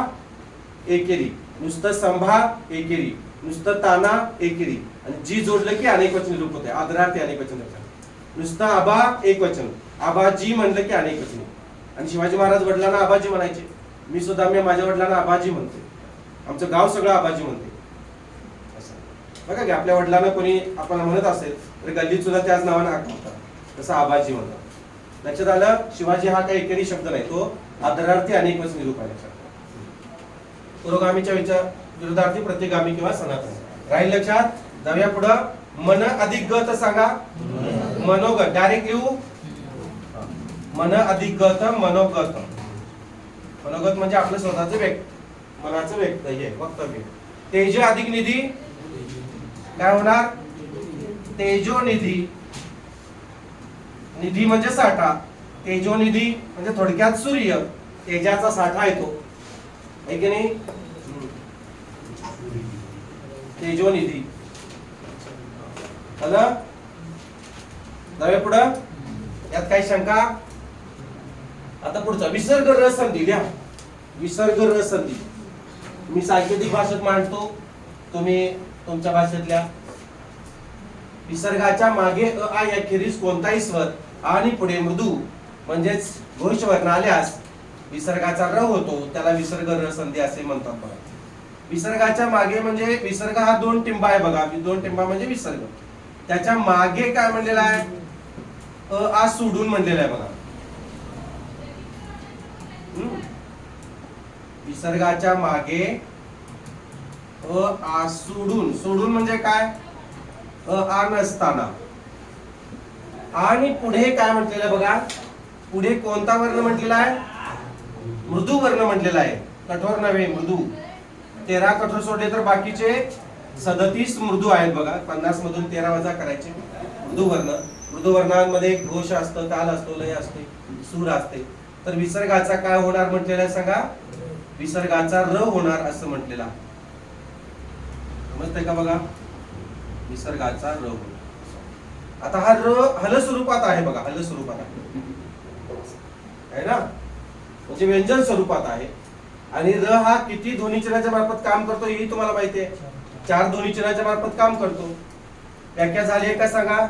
एकेरी, नुसतं संभा एकेरी, नुसतं ताना एकेरी, आणि जी जोडलं की अनेक वचन रूप होते. आदरार्थी अनेक वचन. नुसतं आबा एक वचन, आबाजी म्हणलं की अनेक वचन. आणि शिवाजी महाराज वडिलांना आबाजी म्हणायचे. मी सुद्धा माझ्या वडिलांना आबाजी म्हणते. आमचं गाव सगळं आबाजी म्हणते. असं बघा की आपल्या वडिलांना कोणी आपण म्हणत असेल तर गल्लीत सुद्धा त्याच नावाने हाक म्हणतात, तसं आबाजी म्हणतात. लक्षात आलं? शिवाजी हा काही एकेरी शब्द नाही, तो आदरार्थी अनेक वचनी रूपाने पुरोगामीच्या विरोधार्थी प्रतिगामी किंवा सनातन. राहील लक्षात? जाऊया पुढं. मन अधिक गत सांगा. मनोगत डायरेक्ट लिहू. मन अधिक गत मनोगत. मनोगत म्हणजे आपलं स्वतःचं व्यक्त, मनाचं व्यक्त हे वक्तव्य. तेज अधिक निधी काय होणार? तेजोनिधी. निधी म्हणजे साठा. तेजोनिधी म्हणजे थोडक्यात सूर्य, तेजाचा साठा येतो आहे की नाही? तेजोनिधी झालं. जाऊया पुढं. यात काही शंका? आता पुढचा विसर्ग र संधी लिहा. विसर्ग र संधी मी सांकेतिक भाषेत मांडतो, तुम्ही तुमच्या भाषेतल्या. विसर्गाच्या मागे अ आ याखेरीज कोणताही स्वर आणि पुढे मृदू म्हणजेच घोषवर्ण आल्यास विसर्गाचा र होतो, त्याला विसर्ग र संधी असे म्हणतात. बघा विसर्गाच्या मागे म्हणजे विसर्ग हा दोन टिंबा आहे बघा. दोन टिंबा म्हणजे विसर्ग. त्याच्या मागे काय म्हणलेला आहे? अ आ सोडून म्हणलेला आहे बघा. विसर्गाच्या मागे अ आ सोडून. सोडून म्हणजे काय? अ आ नसताना. आणि पुढे काय म्हटलेलं आहे बघा. पुढे कोणता वर्ण म्हटलेला आहे? मृदू वर्ण म्हटलेला आहे, कठोर नव्हे, मृदू. 13 कठोर सोडले तर बाकीचे 37 मृदू आहेत बघा. 50 मधून 13 वजा करायचे. मृदू वर्ण. मृदू वर्णांमध्ये घोष असतं, ताल असतो, लय असते, सूर असते. तर विसर्गाचा काय होणार म्हटलेला आहे सांगा? विसर्गाचा र होणार असं म्हटलेला. समजतंय का बघा? विसर्गाचा र होणार. आता हा र हल स्वरूपात आहे बघा. हल स्वरूपात आहे ना, म्हणजे व्यंजन स्वरूपात आहे. आणि र हा किती ध्वनिचिन्हाच्या मार्फत काम करतो हेही तुम्हाला माहिती आहे. 4 ध्वनिचिन्हाच्या मार्फत काम करतो. व्याख्या झाली आहे का सांगा?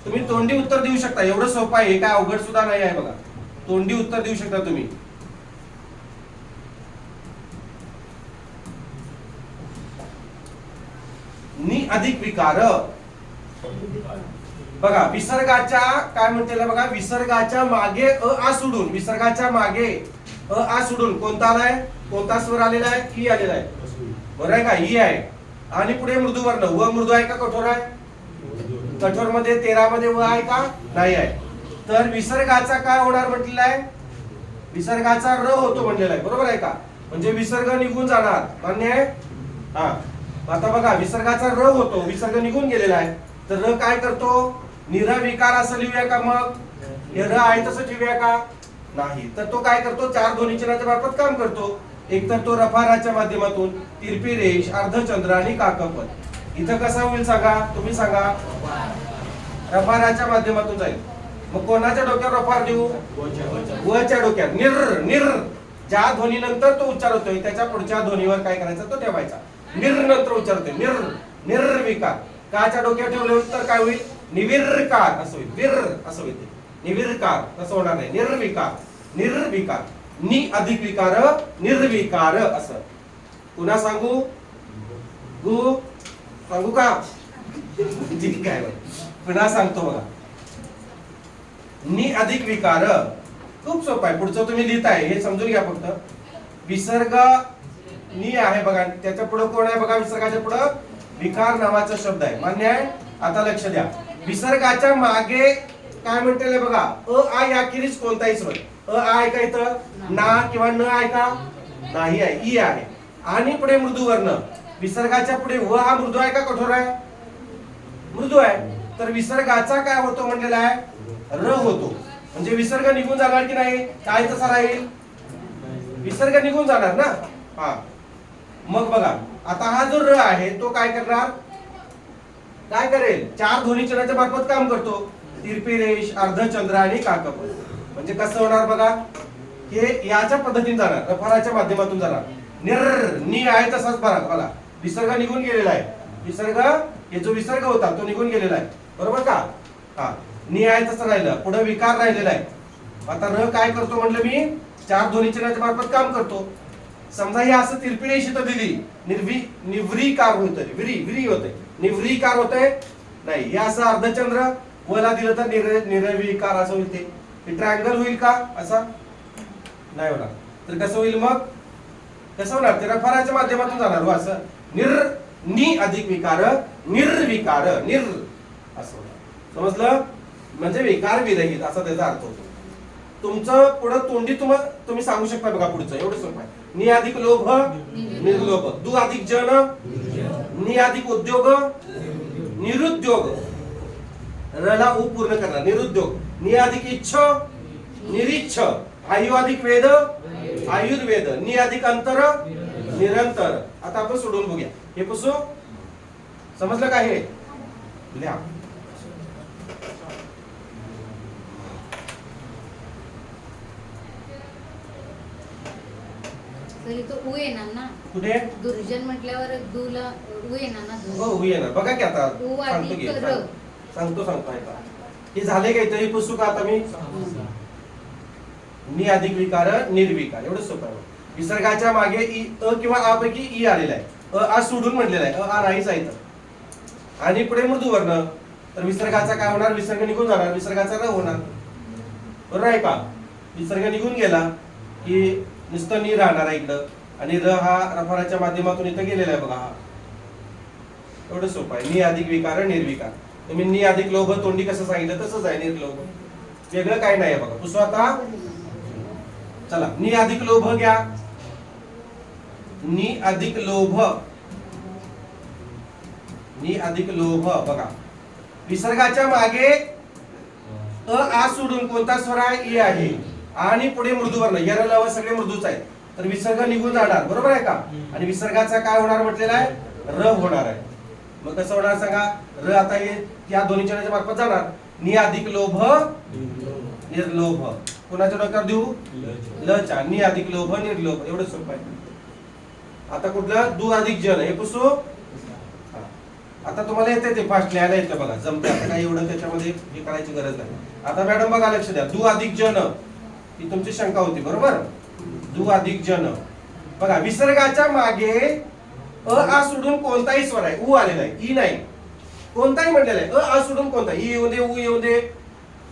तुम्ही तोंडी उत्तर देऊ शकता. एवढं सोपं आहे, काय अवघड सुद्धा नाही आहे बघा. तोंडी उत्तर देऊ शकता तुम्ही. नि अधिक विकार बघा. विसर्गाच्या काय म्हणतेला बघा. विसर्गाच्या मागे अ आ सोडून. विसर्गाच्या मागे अ आ सोडून कोणता आलाय? कोणता स्वर आलेला आहे? ई आलेला आहे. बरोबर आहे का? ई आहे. आणि पुढे मृदू वर्ण. व मृदू आहे का कठोर आहे? कठोर मध्ये 13 मध्ये व आहे का? नाही आहे. तर विसर्गाचा काय होणार म्हटलेला आहे? विसर्गाचा र होतो म्हणलेला आहे. बरोबर आहे का? म्हणजे विसर्ग निघून जाणार. मान्य आहे? हा. आता बघा विसर्गाचा र होतो, विसर्ग निघून गेलेला आहे. तर र काय करतो? निरविकार असं लिहूया का? मग हे र आहे तसं ठेवूया का? नाही. तर तो काय करतो? 4 ध्वनिचिन्हाच्या मार्फत काम करतो. एक तर तो रफाराच्या माध्यमातून, तिरपी रेष, अर्धचंद्र आणि काकपद. इथं कसा होईल सांगा? तुम्ही सांगा. रफाराच्या माध्यमातून जाईल. मग कोणाच्या डोक्यावर रफार देऊ? वच्या डोक्यात. निर निर ज्या ध्वनीनंतर तो उच्चार होतोय त्याच्या पुढच्या ध्वनीवर काय करायचं? तो ठेवायचा. निर नंतर उच्चार होतोय. निर निर्विकार. काच्या डोक्यावर ठेवले तर काय होईल? निविर्कार असं होईल. विर असं होईल. निविर्कार तसं होणार नाही. निर्विकार. निर्विकार. नि अधिक विकार निर्विकार असं. पुन्हा सांगू? गु सांगू का? ठीक आहे. पुन्हा सांगतो बघा. नि अधिक विकार. खूप सोपं आहे. पुढचं तुम्ही लिहिताय हे समजून घ्या फक्त. विसर्ग नि आहे बघा. त्याच्या पुढे कोण आहे बघा? विसर्गाच्या पुढे विकार नावाचा शब्द आहे. मान्य आहे? आता लक्ष द्या. विसर्गाच्या मागे काय म्हणतेले बघा. अ आ याखेरीज कोणताही स्वर. अ आ आहे का इथं? ना किंवा न आहे का? नाही आहे. ई आहे. आणि पुढे मृदू वर्ण. विसर्गाच्या पुढे व हा मृदू आहे का कठोर आहे? मृदू आहे. तर विसर्गाचा काय होतो म्हणलेला आहे? र होतो. म्हणजे विसर्ग निघून जाणार की नाही? काय तसा राहील? विसर्ग निघून जाणार ना. हा. मग बघा आता हा जो र आहे तो काय करणार? काय करेल? 4 ध्वनिचिन्हाच्या मार्फत काम करतो. तिरपी रेष, अर्धचंद्र आणि काकपद. म्हणजे कसं होणार बघा. हे याच्या पद्धतीने जाणार. रफाराच्या माध्यमातून जाणार. निर नि आहे तसाच बघा. विसर्ग निघून गेलेला आहे. विसर्ग हे जो विसर्ग होता तो निघून गेलेला आहे. बरोबर का? हा. नि आहे तसं राहिलं. पुढे विकार राहिलेला आहे. आता र काय करतो म्हटलं मी, चार ध्वनी चिन्हाच्या मार्फत काम करतो. समजा हे असं तिरपी रेष इथं दिली, निव्रीकार होतंय, विरी होतंय, निव्रीकार होतंय नाही. हे असं अर्धचंद्र वला दिलं तर निरविकार असं होईल. ते ट्रायंगल होईल का असा नाही होणार. तर कसं होईल मग, कसं होणार, ते रफाराच्या माध्यमातून जाणार हो असं. नि अधिक विकार निर्विकार असं होणार. समजलं, म्हणजे विकार विरहित असा त्याचा अर्थ होतो. तुमचं पुढे तोंडी तुम्ही सांगू शकता बघा. पुढचं एवढं सोपं आहे. नि अधिक लोभ निर्लोभ, दु अधिक जन नि अधिक उद्योग निरुद्योग, रला उ पूर्ण करणार निरुद्योग, नि अधिक इच्छ निरिच्छ, आयु अधिक वेद आयुर्वेद, नि अधिक अंतर निरंतर. आता आपण सोडून बघूया. हे पुसू, समजलं का हे लिहा. तरी तो उ येणार ना. कुठे दुर्जन म्हटल्यावर दूला उ येणार ना. हो उ येणार. बघा की आता उ सांगतो की अधिक र. सांगतो आता हे झाले काय. तरी पुसू का आता मी. नि अधिक विकार निर्विकार, एवढं सोपं आहे. विसर्गाच्या मागे अ किंवा आ पैकी ई आलेला आहे. आ सोडून म्हटलेला आहे. आ नाहीच आहे इथं. आणि पुढे मृदू वर्ण, तर विसर्गाचा काय होणार, विसर्ग निघून जाणार, विसर्गाचा र होणार. बरोबर आहे का. विसर्ग निघून गेला की नुसतं नि राहणार आहे इकडं, आणि र हा रफाराच्या माध्यमातून इथं गेलेला आहे बघा. हा एवढं सोपं आहे. नि अधिक विकार निर्विकार. तुम्ही नि अधिक लोभ तोंडी कसं सांगितलं तसंच आहे. निर्लोभ, वेगळं काय नाही बघा. पुसू आता. चला, नि अधिक लोभ घ्या. नि अधिक लोभ, नि अधिक लोभ बघा. विसर्गाच्या मागे आ सोडून कोणता स्वर आहे, ई आहे, आणि पुढे मृदू वर्ण, यर लव सगळे मृदूच आहेत. तर विसर्ग निघून जाणार, बरोबर आहे का. आणि विसर्गाचा काय होणार म्हटलेला आहे, र होणार आहे. मग कसं होणार सांगा. र आता हे या दोन्ही चिन्हाच्या मार्फत जाणार. नि अधिक लोभ निर्लोभ, कोणाच्या डोक्यावर देऊ, लचा. नि अधिक लोभ निर्लोभ, एवढं सोपं आहे. आता कुठलं, दु अधिक जन, हे पुसू. आता तुम्हाला येते ते फास्ट लिहायला येतं बघा, जमते. आता काही एवढं त्याच्यामध्ये हे करायची गरज नाही. आता मॅडम बघा, लक्ष द्या. दु अधिक जन, ही तुमची शंका होती बरोबर. दु अधिक जन बघा. विसर्गाच्या मागे आ सोडून कोणताही स्वर आहे, उ आलेला आहे, ई नाही. कोणताही म्हटलेला आहे. आ सोडून कोणता, ई येऊ दे, उ येऊ दे,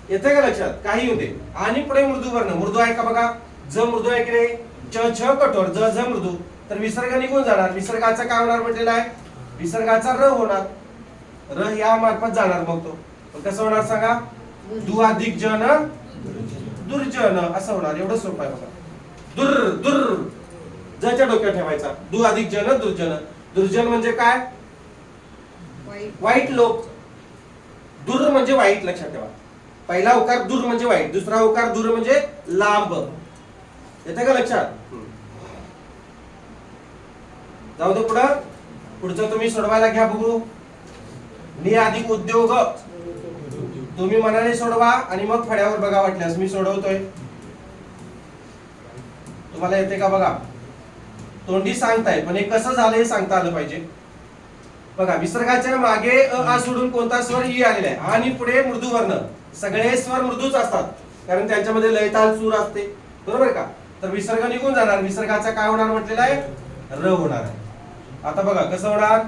येते का लक्षात, काही येऊ दे. आणि पुढे मृदू वर्ण, मृदू आहे का बघा. ज मृदू आहे की नाही, च छ कठोर, ज झ मृदू. तर विसर्ग निघून जाणार. विसर्गाचा काय होणार म्हटलेला आहे, विसर्गाचा र होणार. र या मार्फत जाणार. मग तो कसं होणार सांगा. दु अधिक जन दुर्जन असं होणार. एवढं सोपं आहे बघा. दुर जच्या डोक्यात ठेवायचा. दु अधिक जन दुर्जन. दुर्जन म्हणजे काय, वाईट लोक. दुर म्हणजे वाईट, लक्षात ठेवा. पहिला उकार दूर म्हणजे वाईट, दुसरा उकार दूर म्हणजे लांब. येते का लक्षात. जाऊ दे पुढं. पुढचं तुम्ही सोडवायला घ्या बघू. नि अधिक उद्योग, तुम्ही मनाने सोडवा आणि मग फळ्यावर बघा. वाटल्यास मी सोडवतोय, तुम्हाला येते का बघा. तोंडी सांगताय पण हे कसं झालं हे सांगता आलं पाहिजे. बघा, विसर्गाच्या मागे आ सोडून कोणता स्वर, ई आलेला आहे, आणि पुढे मृदू वर्ण. सगळे स्वर मृदूच असतात कारण त्यांच्यामध्ये लय ताल सूर असते, बरोबर का. तर विसर्ग निघून जाणार. विसर्गाचा काय होणार म्हटलेला आहे, र होणार आहे. आता बघा कसं होणार.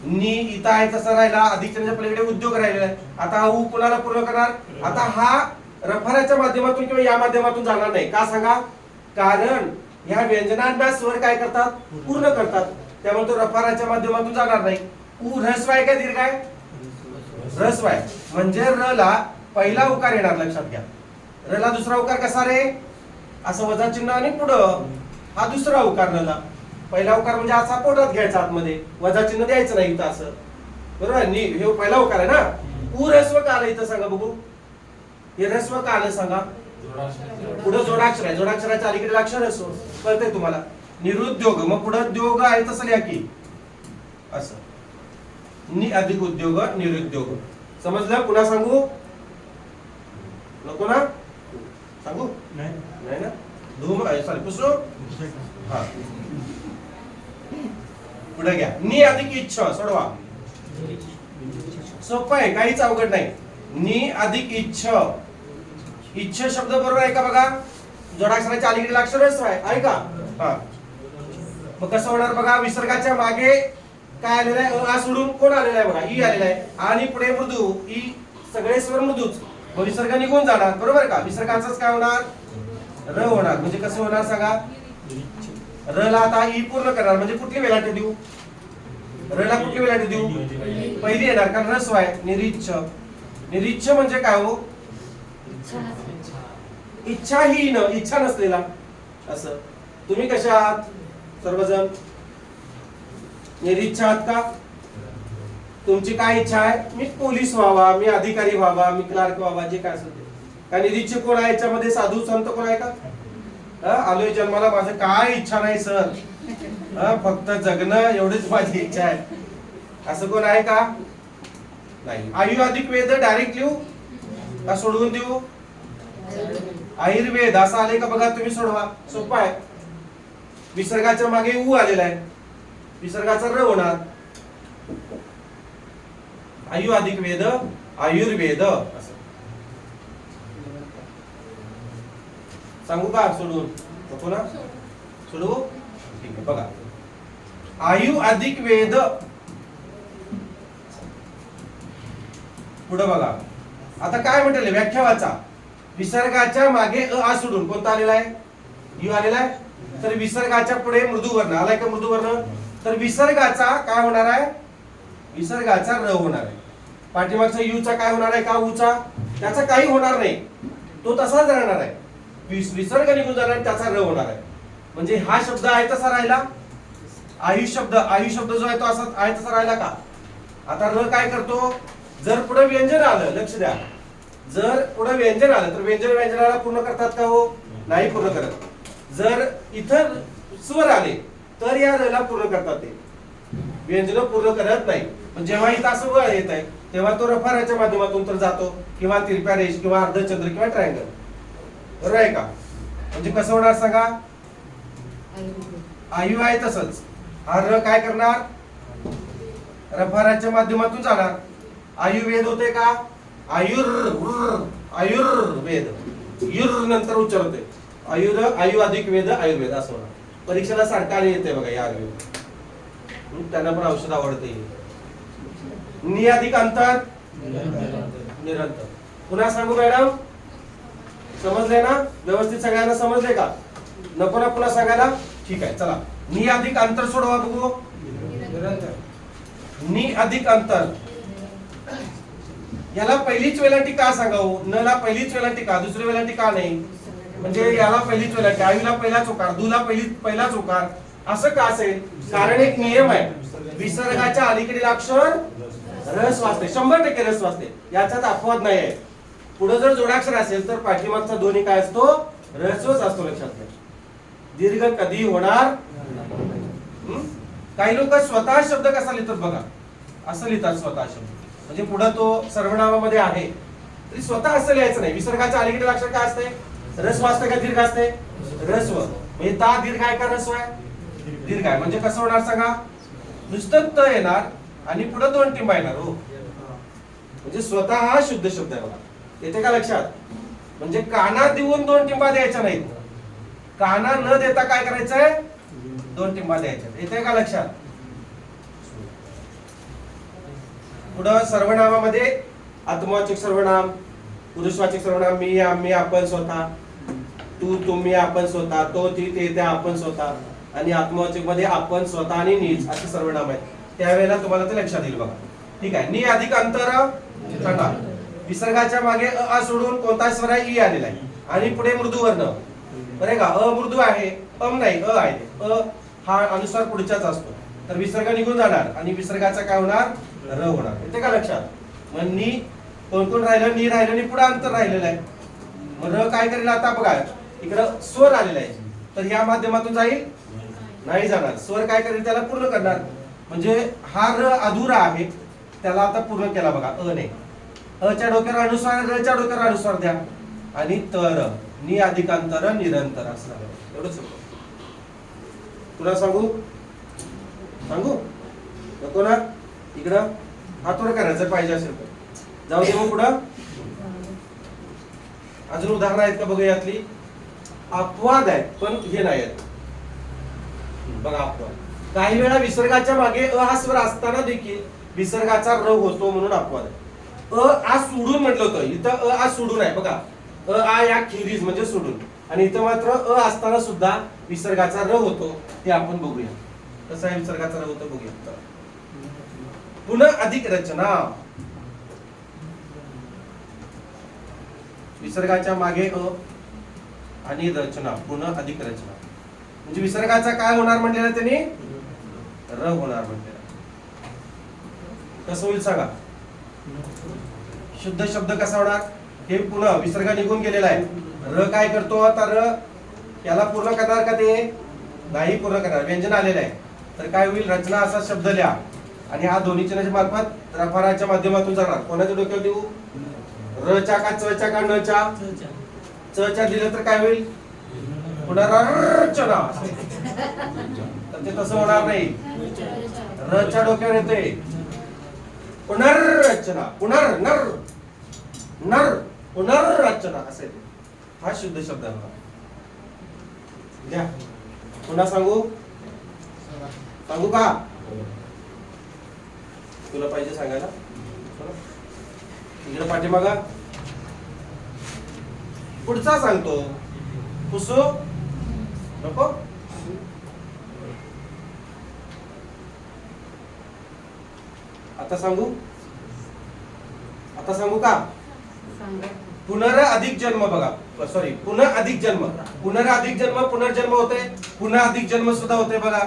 नि इथं आहे तसं राहिला, अधिकच्या पलीकडे उद्योग राहिलेला आहे. आता हा उ कोणाला पूर्ण करणार. आता हा रफाराच्या माध्यमातून किंवा या माध्यमातून जाणार नाही. का सांगा, कारण ह्या व्यंजनांना स्वर काय करतात, पूर्ण करतात. त्यामुळे तो रफाराच्या माध्यमातून जाणार नाही. उ ऱ्हस्व आहे का दीर्घ आहे, ऱ्हस्व आहे. म्हणजे र ला पहिला उकार येणार, लक्षात घ्या. र ला दुसरा उकार कसा रे, असं वजा चिन्ह आणि पुढं. हा दुसरा उकार र ला. पहिला उकार म्हणजे असा पोटात घ्यायचा आतमध्ये, वजा चिन्ह द्यायचं नाही इथं असं, बरोबर. हे पहिला उकार आहे ना. उ ऱ्हस्व का आलं इथं सांगा बघू. हे ऱ्हस्व का आलं सांगा. पुढे जोडाक्षर आहे, जोडाक्षराच्या अलीकडे अक्षर ऱ्हस्व कळतंय तुम्हाला. निरुद्योग, मग पुढे उद्योग आहे तसं लिहा की असं. नि अधिक उद्योग निरुद्योग. समजलं. पुन्हा सांगू नको ना, सांगू नाही ना. धूम सॉरी पुसू. हा पुढे घ्या. नि अधिक इच्छा, सोडवा. सोपं आहे, काहीच अवघड नाही. नि अधिक इच्छा इच्छ शब्द बरोबर आहे का बघा? जोडाक्षराच्या अलीकडील अक्षर रस्व आहे का? हा. मग कसं होणार बघा? विसर्गाच्या मागे काय आलेलं आहे? अ सोडून कोण आलेला आहे बघा? ई आलेला आहे आणि पुढे मृदू. ई सगळे स्वर मृदूच. मग विसर्ग निघून जाणार बरोबर का? विसर्गाचाच काय होणार? र होणार. म्हणजे कसं होणार सांगा? र ला आता ई पूर्ण करणार म्हणजे कुठली वेलांटी देऊ? र ला कुठली वेलांटी देऊ? पहिली येणार कारण रस्व आहे. निरीच्छ. निरीच्छ म्हणजे काय हो? इच्छाहीन, इच्छा नसलेला असं. तुम्ही कशा आहात सर्वजण? निरीच्छ आहात का? तुमची काय इच्छा आहे? मी पोलीस व्हावा, मी अधिकारी व्हावा, मी क्लार्क व्हावा, जे काय असेल ते. काय निरीच्छ कोण आहे याच्यामध्ये? साधू संत कोण आहे का? आलोय जन्माला, माझं काय इच्छा नाही सर, फक्त जगणं एवढीच माझी इच्छा आहे, असं कोण आहे का? नाही. आयु अधिक वेद डायरेक्ट लिहू का सोडवून देऊ? आयुर्वेद असं आले का बघा, तुम्ही सोडवा, सोपं आहे. विसर्गाच्या मागे उ आलेला आहे, विसर्गाचा र होणार. आयु अधिक वेद आयुर्वेद असं सांगू का? सोडवून नको ना? सोडवू? ठीक आहे. बघा, आयु अधिक वेद, पुढे बघा. आता काय म्हटले? व्याख्या वाचा. विसर्गाच्या मागे आ सोडून कोणता आलेला आहे? यू आलेला आहे. तर विसर्गाच्या पुढे मृदू वर्ण आलाय का? मृदू वर्ण. तर विसर्गाचा काय होणार आहे? विसर्गाचा र होणार आहे. पाठीमागचा यूचा काय होणार आहे का? उचा. त्याचा काही होणार नाही, तो तसाच राहणार आहे. विसर्ग निघून जाणार, त्याचा र होणार आहे. म्हणजे हा शब्द आहे तसा राहिला. आयु शब्द, आयु शब्द जो आहे तो असा आहे तसा राहिला का? आता र काय करतो? जर पुढे व्यंजन आलं, लक्ष द्या, जर पुढे व्यंजन आलं तर व्यंजन व्यंजनाला पूर्ण करतात का हो? नाही पूर्ण करत. जर इथं स्वर आले तर या र ला पूर्ण करतात, ते व्यंजन पूर्ण करत नाही. पण जेव्हा इथं असं व येत आहे तेव्हा तो रफाराच्या माध्यमातून तर जातो, किंवा तिरप्या रेष किंवा अर्धचंद्र किंवा ट्रायंगल. बरोबर आहे का? म्हणजे कसं होणार सांगा? आयु आहे तसंच, हा र काय करणार? रफाराच्या माध्यमातून जाणार. आयुर्वेद होते का? आयुर्वेद, युर नंतर उच्चार होते. आयु अधिक वेद आयुर्वेद असं होणार. परीक्षेला सारखा येते बघा या आयुर्वेद, त्यांना पण औषध आवडते. नि अधिक अंतर निरंतर. पुन्हा सांगू मॅडम? समजले ना? व्यवस्थित सगळ्यांना समजले का? नको ना पुन्हा सांगायला? ठीक आहे, चला. नि अधिक अंतर सोडवा बघू. नि अधिक अंतर, याला पहिलीच वेलांटी का सांगावं? न ला पहिलीच वेलांटी का? दुसरी वेलांटी का नाही? म्हणजे याला पहिलीच वेलांटी, आयुला पहिलाच उकार, दुला पहिलाच उकार, असं का असेल? कारण एक नियम आहे, विसर्गाच्या अलीकडील अक्षर रस वाचते, 100% रस वाचते, याच्यात अपवाद नाही आहे. पुढे जर जोडाक्षर असेल तर पाठीमागचा दोन्ही काय असतो? रसवच असतो. लक्षात घ्या. दीर्घ कधी होणार? काही लोक स्वतः शब्द कसा लिहितात बघा, असं लिहितात स्वतः शब्द, म्हणजे पुढे तो सर्वनामामध्ये आहे तरी स्वतः असं लिहायचं नाही. विसर्गाच्या अलीकडील अक्षर काय असते? रस वाचते का दीर्घ असते? रस्व. म्हणजे ता दीर्घ आहे का रस्व आहे? दीर्घ आहे. म्हणजे कसं होणार सांगा? नुसतं त येणार आणि पुढे दोन टिंबा येणार हो, म्हणजे स्वतः हा शुद्ध शब्द आहे बघा. येते का लक्षात? म्हणजे काना देऊन दोन टिंबा द्यायच्या नाहीत, काना न देता काय करायचंय? दोन टिंबा द्यायच्या. येते का लक्षात? पुढं सर्वनामामध्ये आत्मवाचक सर्वनाम, पुरुषवाचक सर्वनाम, मी, आम्ही, आपण, स्वतः, तू, तुम्ही, आपण, स्वतः, तो, ती, ते, त्या, आपण, स्वतः, आणि आत्मवाचक मध्ये आपण, स्वतः आणि नीच असे सर्वनाम आहेत. त्यावेळेला तुम्हाला ते लक्षात येईल बघा. ठीक आहे. नि अधिक अंतर सांगा. विसर्गाच्या मागे अ सोडून कोणता स्वर आहे? ई आलेला आहे आणि पुढे मृदू वर्ण. बरे का? अ मृदू आहे, अम नाही, अ आहे. अ हा अनुस्वार पुढच्याच असतो, तर विसर्ग निघून जाणार आणि विसर्गाचा काय होणार? र होणार. येते का लक्षात? मग नी कोण कोण राहिलं? नी राहिलं आणि पुढे अंतर राहिलेलं आहे. मग र काय करेल आता बघा, इकडं स्वर आलेला आहे, तर या माध्यमातून जाईल? नाही जाणार. स्वर काय करेल? त्याला पूर्ण करणार. म्हणजे हा र अधुरा आहे, त्याला आता पूर्ण केला बघा. अ ने अच्या डोक्यावर अनुस्वार, र च्या डोक्यावर अनुस्वार द्या आणि तर नि अधिक अंतर निरंतर असं झालं. एवढंच. तुला सांगू नको ना? इकडं हात वर करा जर पाहिजे असेल तर. जाऊ दे मग पुढं. अजून उदाहरण आहेत का बघूया यातली. अपवाद आहेत पण हे नाही आहेत. बघा अपवाद. काही वेळा विसर्गाच्या मागे अ हा स्वर असताना देखील विसर्गाचा र होतो म्हणून अपवाद आहे. अ आ सोडून म्हटलं होतं, इथं अ आ सोडून आहे बघा. अ आ या खेरीज म्हणजे सोडून, आणि इथं मात्र अ असताना सुद्धा विसर्गाचा र होतो. ते आपण बघूया कसा आहे विसर्गाचा र होतो बघूया. पुन्हा अधिक रचना. विसर्गाच्या मागे अ आणि रचना, पुन्हा अधिक रचना म्हणजे विसर्गाचा काय होणार म्हटलेला त्यांनी र होणार म्हटलेला. कसं होईल सांगा. शुद्ध शब्द कसा होणार. हे पुन्हा विसर्ग निघून गेलेला आहे. र काय करतो आता. र याला पूर्ण करणार का ते नाही पूर्ण करणार. व्यंजन आलेलं आहे तर काय होईल. रचना असा शब्द लिहा आणि हा दोन्ही चिन्हाच्या मार्फत रफाराच्या माध्यमातून जाणार. कोणाच्या डोक्यावर देऊ. र चा का च चा का न चा. च चा दिलं तर काय होईल. पुनर्रचना. तर ते तसं होणार नाही. र च्या डोक्यावर येते पुनर्रचना. पुनर नर नर पुनर्रचना असं येते. हा शुद्ध शब्द आहे. द्या पुन्हा सांगू का. तुला पाहिजे सांगायला. इकडे पाठीमागा पुढचा सांगतो. पुसू नको. आता सांगू का. पुनर अधिक जन्म बघा. सॉरी पुन्हा अधिक जन्म. पुनराधिक जन्म पुनर्जन्म होते. पुन्हा अधिक जन्म सुद्धा होते बघा.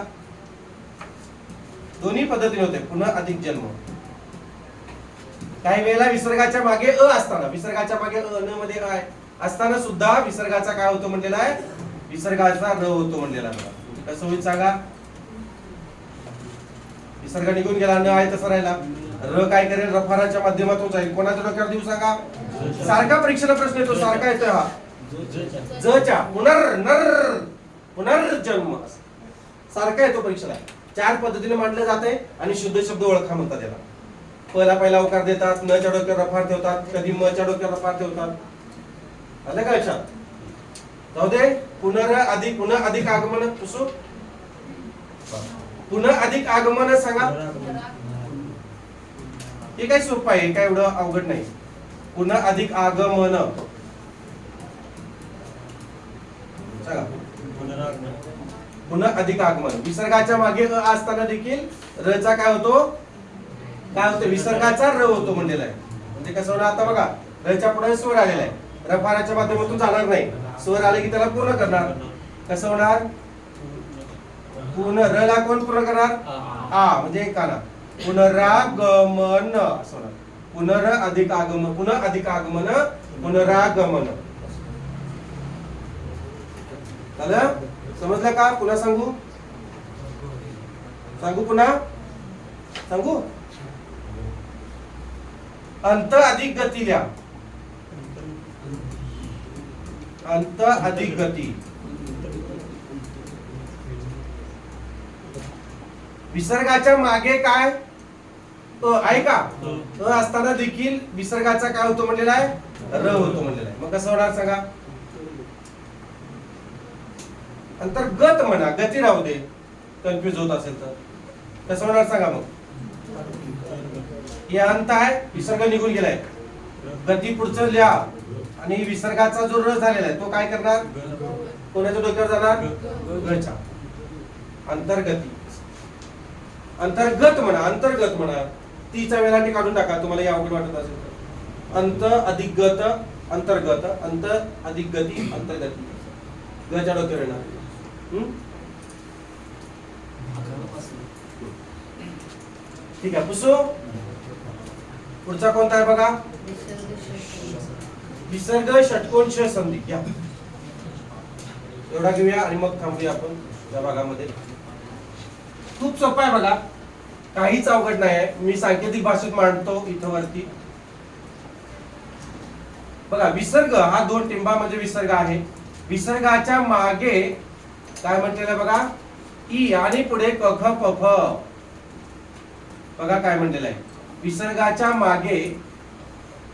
दोन्ही पद्धतीने होते पुन्हा अधिक जन्म. काही वेळेला विसर्गाच्या मागे अ असताना, विसर्गाच्या मागे अ न मध्ये आहे असताना सुद्धा विसर्गाचा काय होतो म्हणलेला आहे. विसर्गाचा र होतो म्हणलेला बघा. कसं होईल सांगा. विसर्ग निघून गेला न आहे तसं राहिला. र काय करेल रफाराच्या माध्यमातून जाईल. कोणाच्या डोक्यावर देऊ सांगा. सारखा परीक्षेला प्रश्न येतो. सारखा येतोय हा. जच्या पुनर्जन्म सारखा येतो परीक्षेला. 4 पद्धतीने मांडलं जाते आणि शुद्ध शब्द ओळखा म्हणतात त्याला. पहिला उकार देतात. न च्या डोक्यावर रफार ठेवतात. कधी म च्या डोक्यावर रफार ठेवतात. आलं का लक्षात. जाऊ दे. पुन्हा अधिक आगमन. पुसू. पुन्हा अधिक आगमन सांगा. हे काय सोपं आहे. काय एवढं अवघड नाही. पुन्हा अधिक आगमन सांगा. पुन्हा अधिक आगमन. विसर्गाच्या मागे अ असताना देखील र चा काय होतो विसर्गाचा र होतो म्हणलेला आहे. म्हणजे कसं होणार आता बघा. र च्या पुढे स्वर आलेला आहे. रफाराच्या माध्यमातून जाणार नाही. स्वर आले की त्याला पूर्ण करणार. कसं होणार. र ला कोण पूर्ण करणार. आ म्हणजे काना. पुनरागमन असं होणार. पुनर अधिक आगमन. पुन्हा अधिक आगमन पुनरागमन. झालं. समजलं का. पुन्हा सांगू पुन्हा सांगू. अंत अधिक गती लिहा. अंत अधिक गती. विसर्गाच्या मागे काय आहे का. असताना देखील विसर्गाचा काय होतो म्हणलेला आहे. र होतो म्हणलेला आहे. मग कसं होणार सांगा. अंतर्गत म्हणा. गती राहू दे. कन्फ्युज होत असेल तर कसं होणार सांगा. मग हे अंत आहे. विसर्ग निघून गेलाय. गती पुढचं लिहा आणि विसर्गाचा जो र झालेला आहे तो काय करणार. कोणाच्या डोक्यावर जाणार. गच्या. अंतर्गती. अंतर्गत म्हणा. तीचा वेळाने काढून टाका तुम्हाला या अवघड वाटत असेल तर. अंत अधिक गत अंतर्गत. अंत अधिक गती अंतर्गती. गच्या डोक्यावर येणार. ठीक आहे. पुसू. पुढचा कोणता आहे बघा. विसर्ग षटकोन श संधी घ्या. एवढा घेऊया आणि मग थांबूया आपण या भागामध्ये. खूप सोपं आहे बघा. काहीच अवघड नाही आहे. मी सांकेतिक भाषेत मांडतो इथं वरती बघा. विसर्ग हा 2 टिंबा म्हणजे विसर्ग आहे. विसर्गाच्या मागे काय म्हटलेलं बघा. ई आणि पुढे क ख प फ. बघा काय म्हटलेलं आहे. विसर्गाच्या मागे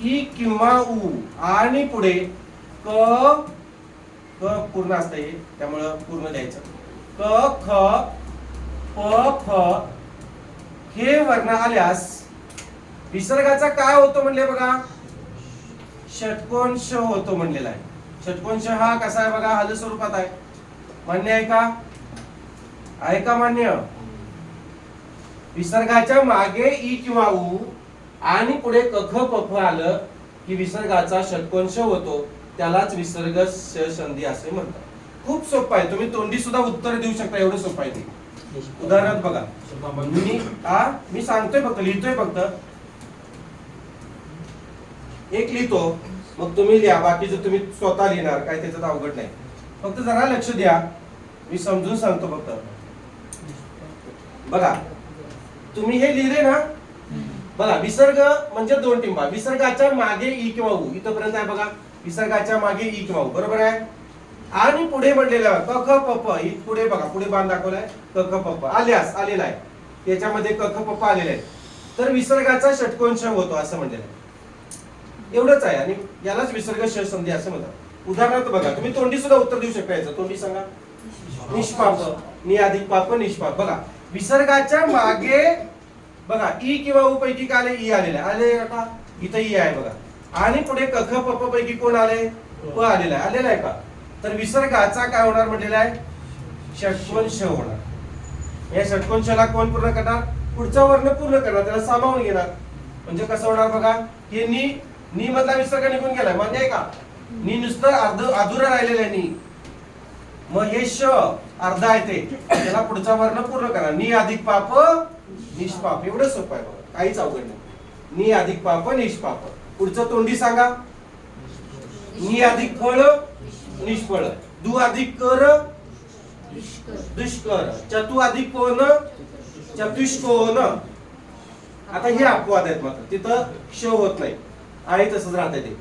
ई किंवा उ आणि पुढे क क पूर्ण असतं हे, त्यामुळं पूर्ण द्यायचं. क ख प फ हे वर्ण आल्यास विसर्गाचा काय होतो म्हणले बघा, षटकोन श होतो म्हणलेला आहे. षटकोन श हा कसा आहे बघा, हल स्वरूपात आहे. मान्य आहे का? आहे का मान्य? विसर्गाच्या मागे ई किंवा उ आणि पुढे क ख प फ आलं की विसर्गाचा षटकोन श होतो, त्यालाच विसर्ग श संधी असे म्हणतात. खूप सोपं आहे, तुम्ही तोंडी सुद्धा उत्तर देऊ शकता, एवढं सोपं आहे ते. उदाहरणार्थ बघा, मी सांगतोय फक्त, लिहितोय फक्त, एक लिहितो मग तुम्ही लिहा, बाकीचं तुम्ही स्वतः लिहिणार, काय त्याच्यात अवघड नाही. फक्त जरा लक्ष द्या, मी समजून सांगतो फक्त. बघा तुम्ही हे लिहिले ना, बघा विसर्ग म्हणजे दोन टिंबा, विसर्गाच्या मागे ई किंवा उ, इथपर्यंत आहे बघा, विसर्गाच्या मागे ई किंवा उ, बरोबर आहे. आणि पुढे म्हटलेलं क ख प फ, पुढे बघा, पुढे बाण दाखवलाय, क ख प फ आल्यास आलेला आहे, त्याच्यामध्ये क ख प फ आलेला आहे, तर विसर्गाचा षटकोन श होतो असं म्हटलेलं आहे. एवढंच आहे, आणि यालाच विसर्ग श संधी असं म्हणतात. उदाहरणार्थ बघा, तुम्ही तोंडी सुद्धा उत्तर देऊ शकता याचं. तोंडी सांगा, निष्पाप, नि अधिक पाप निष्पाप. बघा विसर्गाच्या मागे बघा ई किंवा उ पैकी काय आले, ई आलेला आहे, आले का, इथं ई आहे बघा, आणि पुढे क ख प फ पैकी कोण आले, प आलेला आहे, आलेला आहे का, तर विसर्गाचा काय होणार म्हटलेला आहे, षटकोन श होणार. या षटकोन शला कोण पूर्ण करणार, पुढचा वर्ण पूर्ण करणार, त्याला सामावून घेणार. म्हणजे कसं होणार बघा, हे नी मधला विसर्ग निघून गेलाय, मान्य आहे का, नी नुसतं अधुरं राहिलेलं आहे नी, मग हे श अर्धा आहे ते, त्याला पुढचा वर्ण पूर्ण करा. नि अधिक पाप निष्पाप, एवढं सोपं आहे बघा, काहीच अवघड नाही. नि अधिक पाप निष्पाप. पुढचं तोंडी सांगा, नि अधिक फळ निष्फळ, दु अधिक कर दुष्कर, चतु अधिक कोण चतुष्कोण. आता हे अपवाद आहेत, मात्र तिथं श होत नाही, आहे तसंच राहते ते.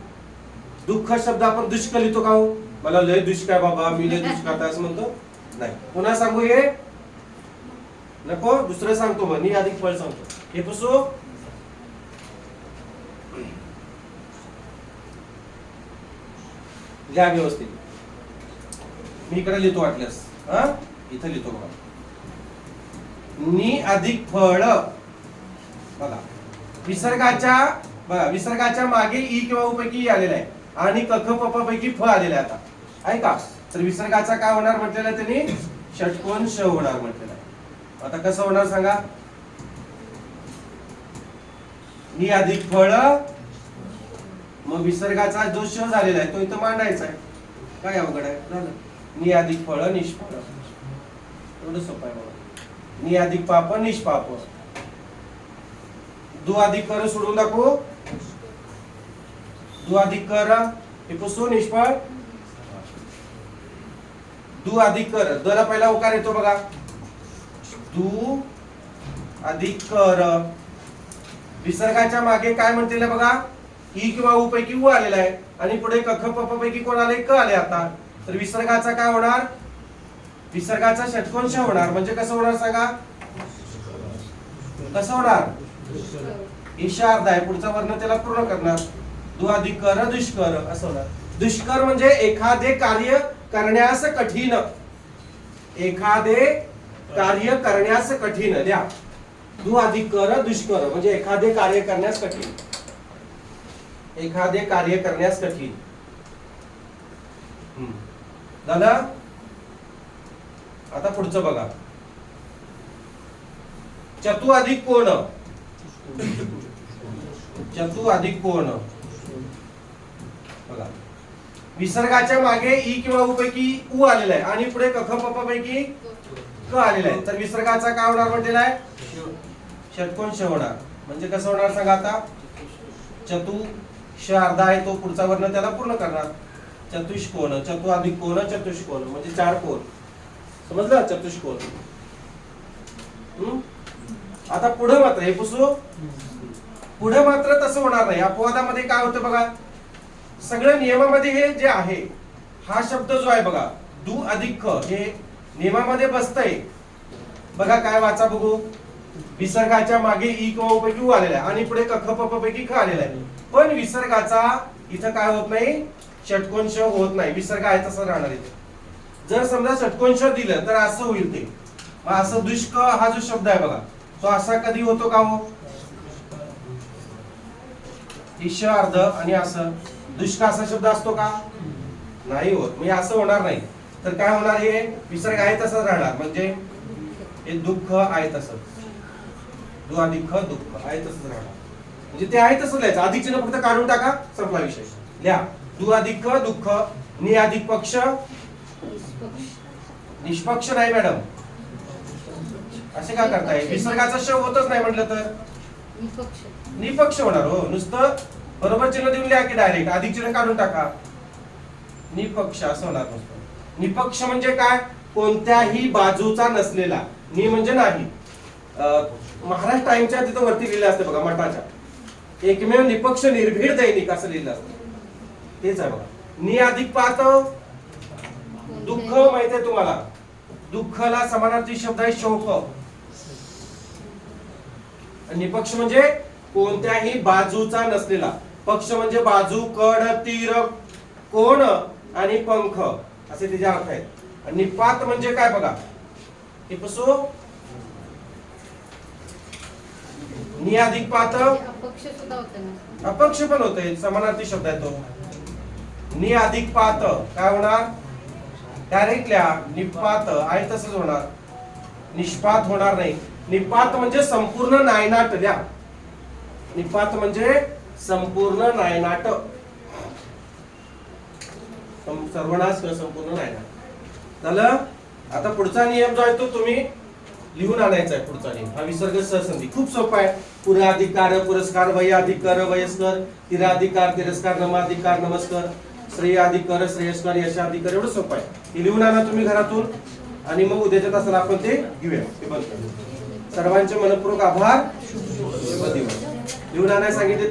दुःख शब्द आपण दुष्क लिहितो का हो, मला लय दुष्क आहे बाबा, मी लय दुष्क आहे असं म्हणतो नाही. पुन्हा सांगू हे नको, दुसरं सांगतो, मग नि अधिक फळ सांगतो. हे पुसू, लिहा व्यवस्थित, मी इकडे लिहितो वाटल्यास, हा इथं लिहितो बघा. नि अधिक फळ, बघा विसर्गाच्या मागे ई किंवा उ पैकी ई आलेला आहे, आणि क ख प फ पैकी फ आलेला आहे. आता आहे का, तर विसर्गाचा काय होणार म्हटलेला आहे त्यांनी, षटकोन श होणार म्हटलेला आहे. आता कसं होणार सांगा, नि अधिक फळ, मग विसर्गाचा जो श झालेला आहे तो इथं मांडायचा आहे, काय अवघड आहे, झालं. नि अधिक फळ निष्फळ, एवढं सोपं आहे बघा. नि अधिक पाप निष्पाप, दु अधिक कर सोडून दाखवू, दु अधिक कर, हे पुसू, निष्फळ. दु अधिक कर, द ला पहिला उकार येतो बघा, दु अधिक कर, विसर्गाच्या मागे काय म्हणते बघा, ई किंवा उ पैकी उ आलेला आहे, आणि पुढे क ख प फ पैकी कोण आले, क आले. आता तर विसर्गाचा काय होणार, विसर्गाचा षटकोन श होणार. म्हणजे कसं होणार सांगा, कसं होणार, ईशा अर्धा आहे, पुढचा वर्ण त्याला पूर्ण करणार, दु अधिक कर दुष्कर असं होणार. दुष्कर म्हणजे एखादे कार्य करण्यास कठीण, एखादे कार्य करण्यास कठीण. द्या, दु अधिक कर दुष्कर म्हणजे एखादे कार्य करण्यास कठीण, एखादे कार्य करण्यास कठीण. झालं. आता पुढचं बघा, चतु अधिक कोण, चतु अधिक कोण, बघा विसर्गाच्या मागे ई किंवा उ पैकी उ आलेला आहे, आणि पुढे क ख प फ पैकी क आलेला आहे, तर विसर्गाचा काय होणार म्हटलेला आहे, षटकोन श होणार. म्हणजे कसं होणार सांगा, आता चतु श अर्धा आहे, तो पुढचा वर्ण त्याला पूर्ण करणार, चतुष्कोण, चतु अधिक कोण चतुष्कोण म्हणजे चार कोण, समजलं, चतुष्कोण. आता पुढे मात्र हे पुसू, पुढे मात्र तसं होणार नाही. अपवादामध्ये काय होतं बघा, सगळं नियमामध्ये हे जे आहे, हा शब्द जो आहे बघा, दु अधिक ख, हे नियमामध्ये बसतंय बघा. काय वाचा बघू, विसर्गाच्या मागे ई किंवा उ पैकी उ आलेला आहे, आणि पुढे क ख प फ पैकी ख आलेला आहे, पण विसर्गाचा इथं काय होत नाही, षटकोनश होत नाही, विसर्ग आहे तसं राहणार इथे. जर समजा षटकोनश दिलं तर असं होईल ते. मग असं दुष्क हा जो शब्द आहे बघा, तो असा कधी होतो का हो? ईश अर्ध आणि असं दुष्क असा शब्द असतो का? नाही होत. म्हणजे असं होणार नाही. तर काय होणार, हे विसर्ग आहे तसंच राहणार. म्हणजे हे दुःख आहे तसंच, दु अधिक ख दुःख आहे तसंच राहणार. म्हणजे ते आहे तसं लिहायचं, अधिक चिन्ह फक्त काढून टाका, संपला विषय. लिहा दु अधिक ख दुःख, नि अधिक पक्ष निष्पक्ष. निष्पक्ष नाही मॅडम, असे का करताय? विसर्गाचा श होतच नाही म्हटलं तर निष्पक्ष. निपक्ष होणार हो. नुसतं बरोबर चिन्ह देऊन लिहा की डायरेक्ट अधिक चिन्ह काढून टाका, निपक्ष असं होणार नुसतं. निपक्ष म्हणजे काय? कोणत्याही बाजूचा नसलेला. नि म्हणजे नाही. महाराष्ट्र टाइमच्या तिथं वरती लिहिलं असतं बघा, मठाच्या एकमेव निपक्ष निर्भीड दैनिक असं लिहिलं असतं, तेच आहे बघा. नि अधिक पात दुःख माहितीये तुम्हाला, दुःखला समानार्थी शब्द आहे शोक. निपक्ष म्हणजे कोणत्याही बाजूचा नसलेला. पक्ष म्हणजे बाजू, कड, तीर, कोण आणि पंख असे त्याचे अर्थ आहेत. आणि निपात म्हणजे काय बघा, टिपसो नि अधिक पात अपक्ष सुद्धा होतं ना. अपक्ष पण होते, समानार्थी शब्द आहे तो. नि अधिक पात काय होणार? डायरेक्ट लिहा, निपात आहे तसंच होणार, निष्पात होणार नाही. निपात म्हणजे संपूर्ण नायनाट. द्या निपात म्हणजे संपूर्ण नायनाट, सर्वनाश किंवा संपूर्ण नायनाट झालं. आता पुढचा नियम जो आहे तो तुम्ही लिहून आणायचा आहे. पुढचा नियम हा विसर्ग सहसंधी खूप सोपा आहे. पुराधिकार पुरस्कार, वय अधिकार वयस्कर, तिराधिकार तिरस्कार, नमाधिकार नमस्कार, श्रेय अधिकार श्रेयस्कार, यशाधिकार, एवढं सोपं आहे. हे लिहून आणा तुम्ही घरातून आणि मग उद्याच्या तासाला आपण ते घेऊया. ते बंद करू. सर्वांचे मनपूर्वक आभार. शुभ दिवस. लिहून आणायला सांगितले.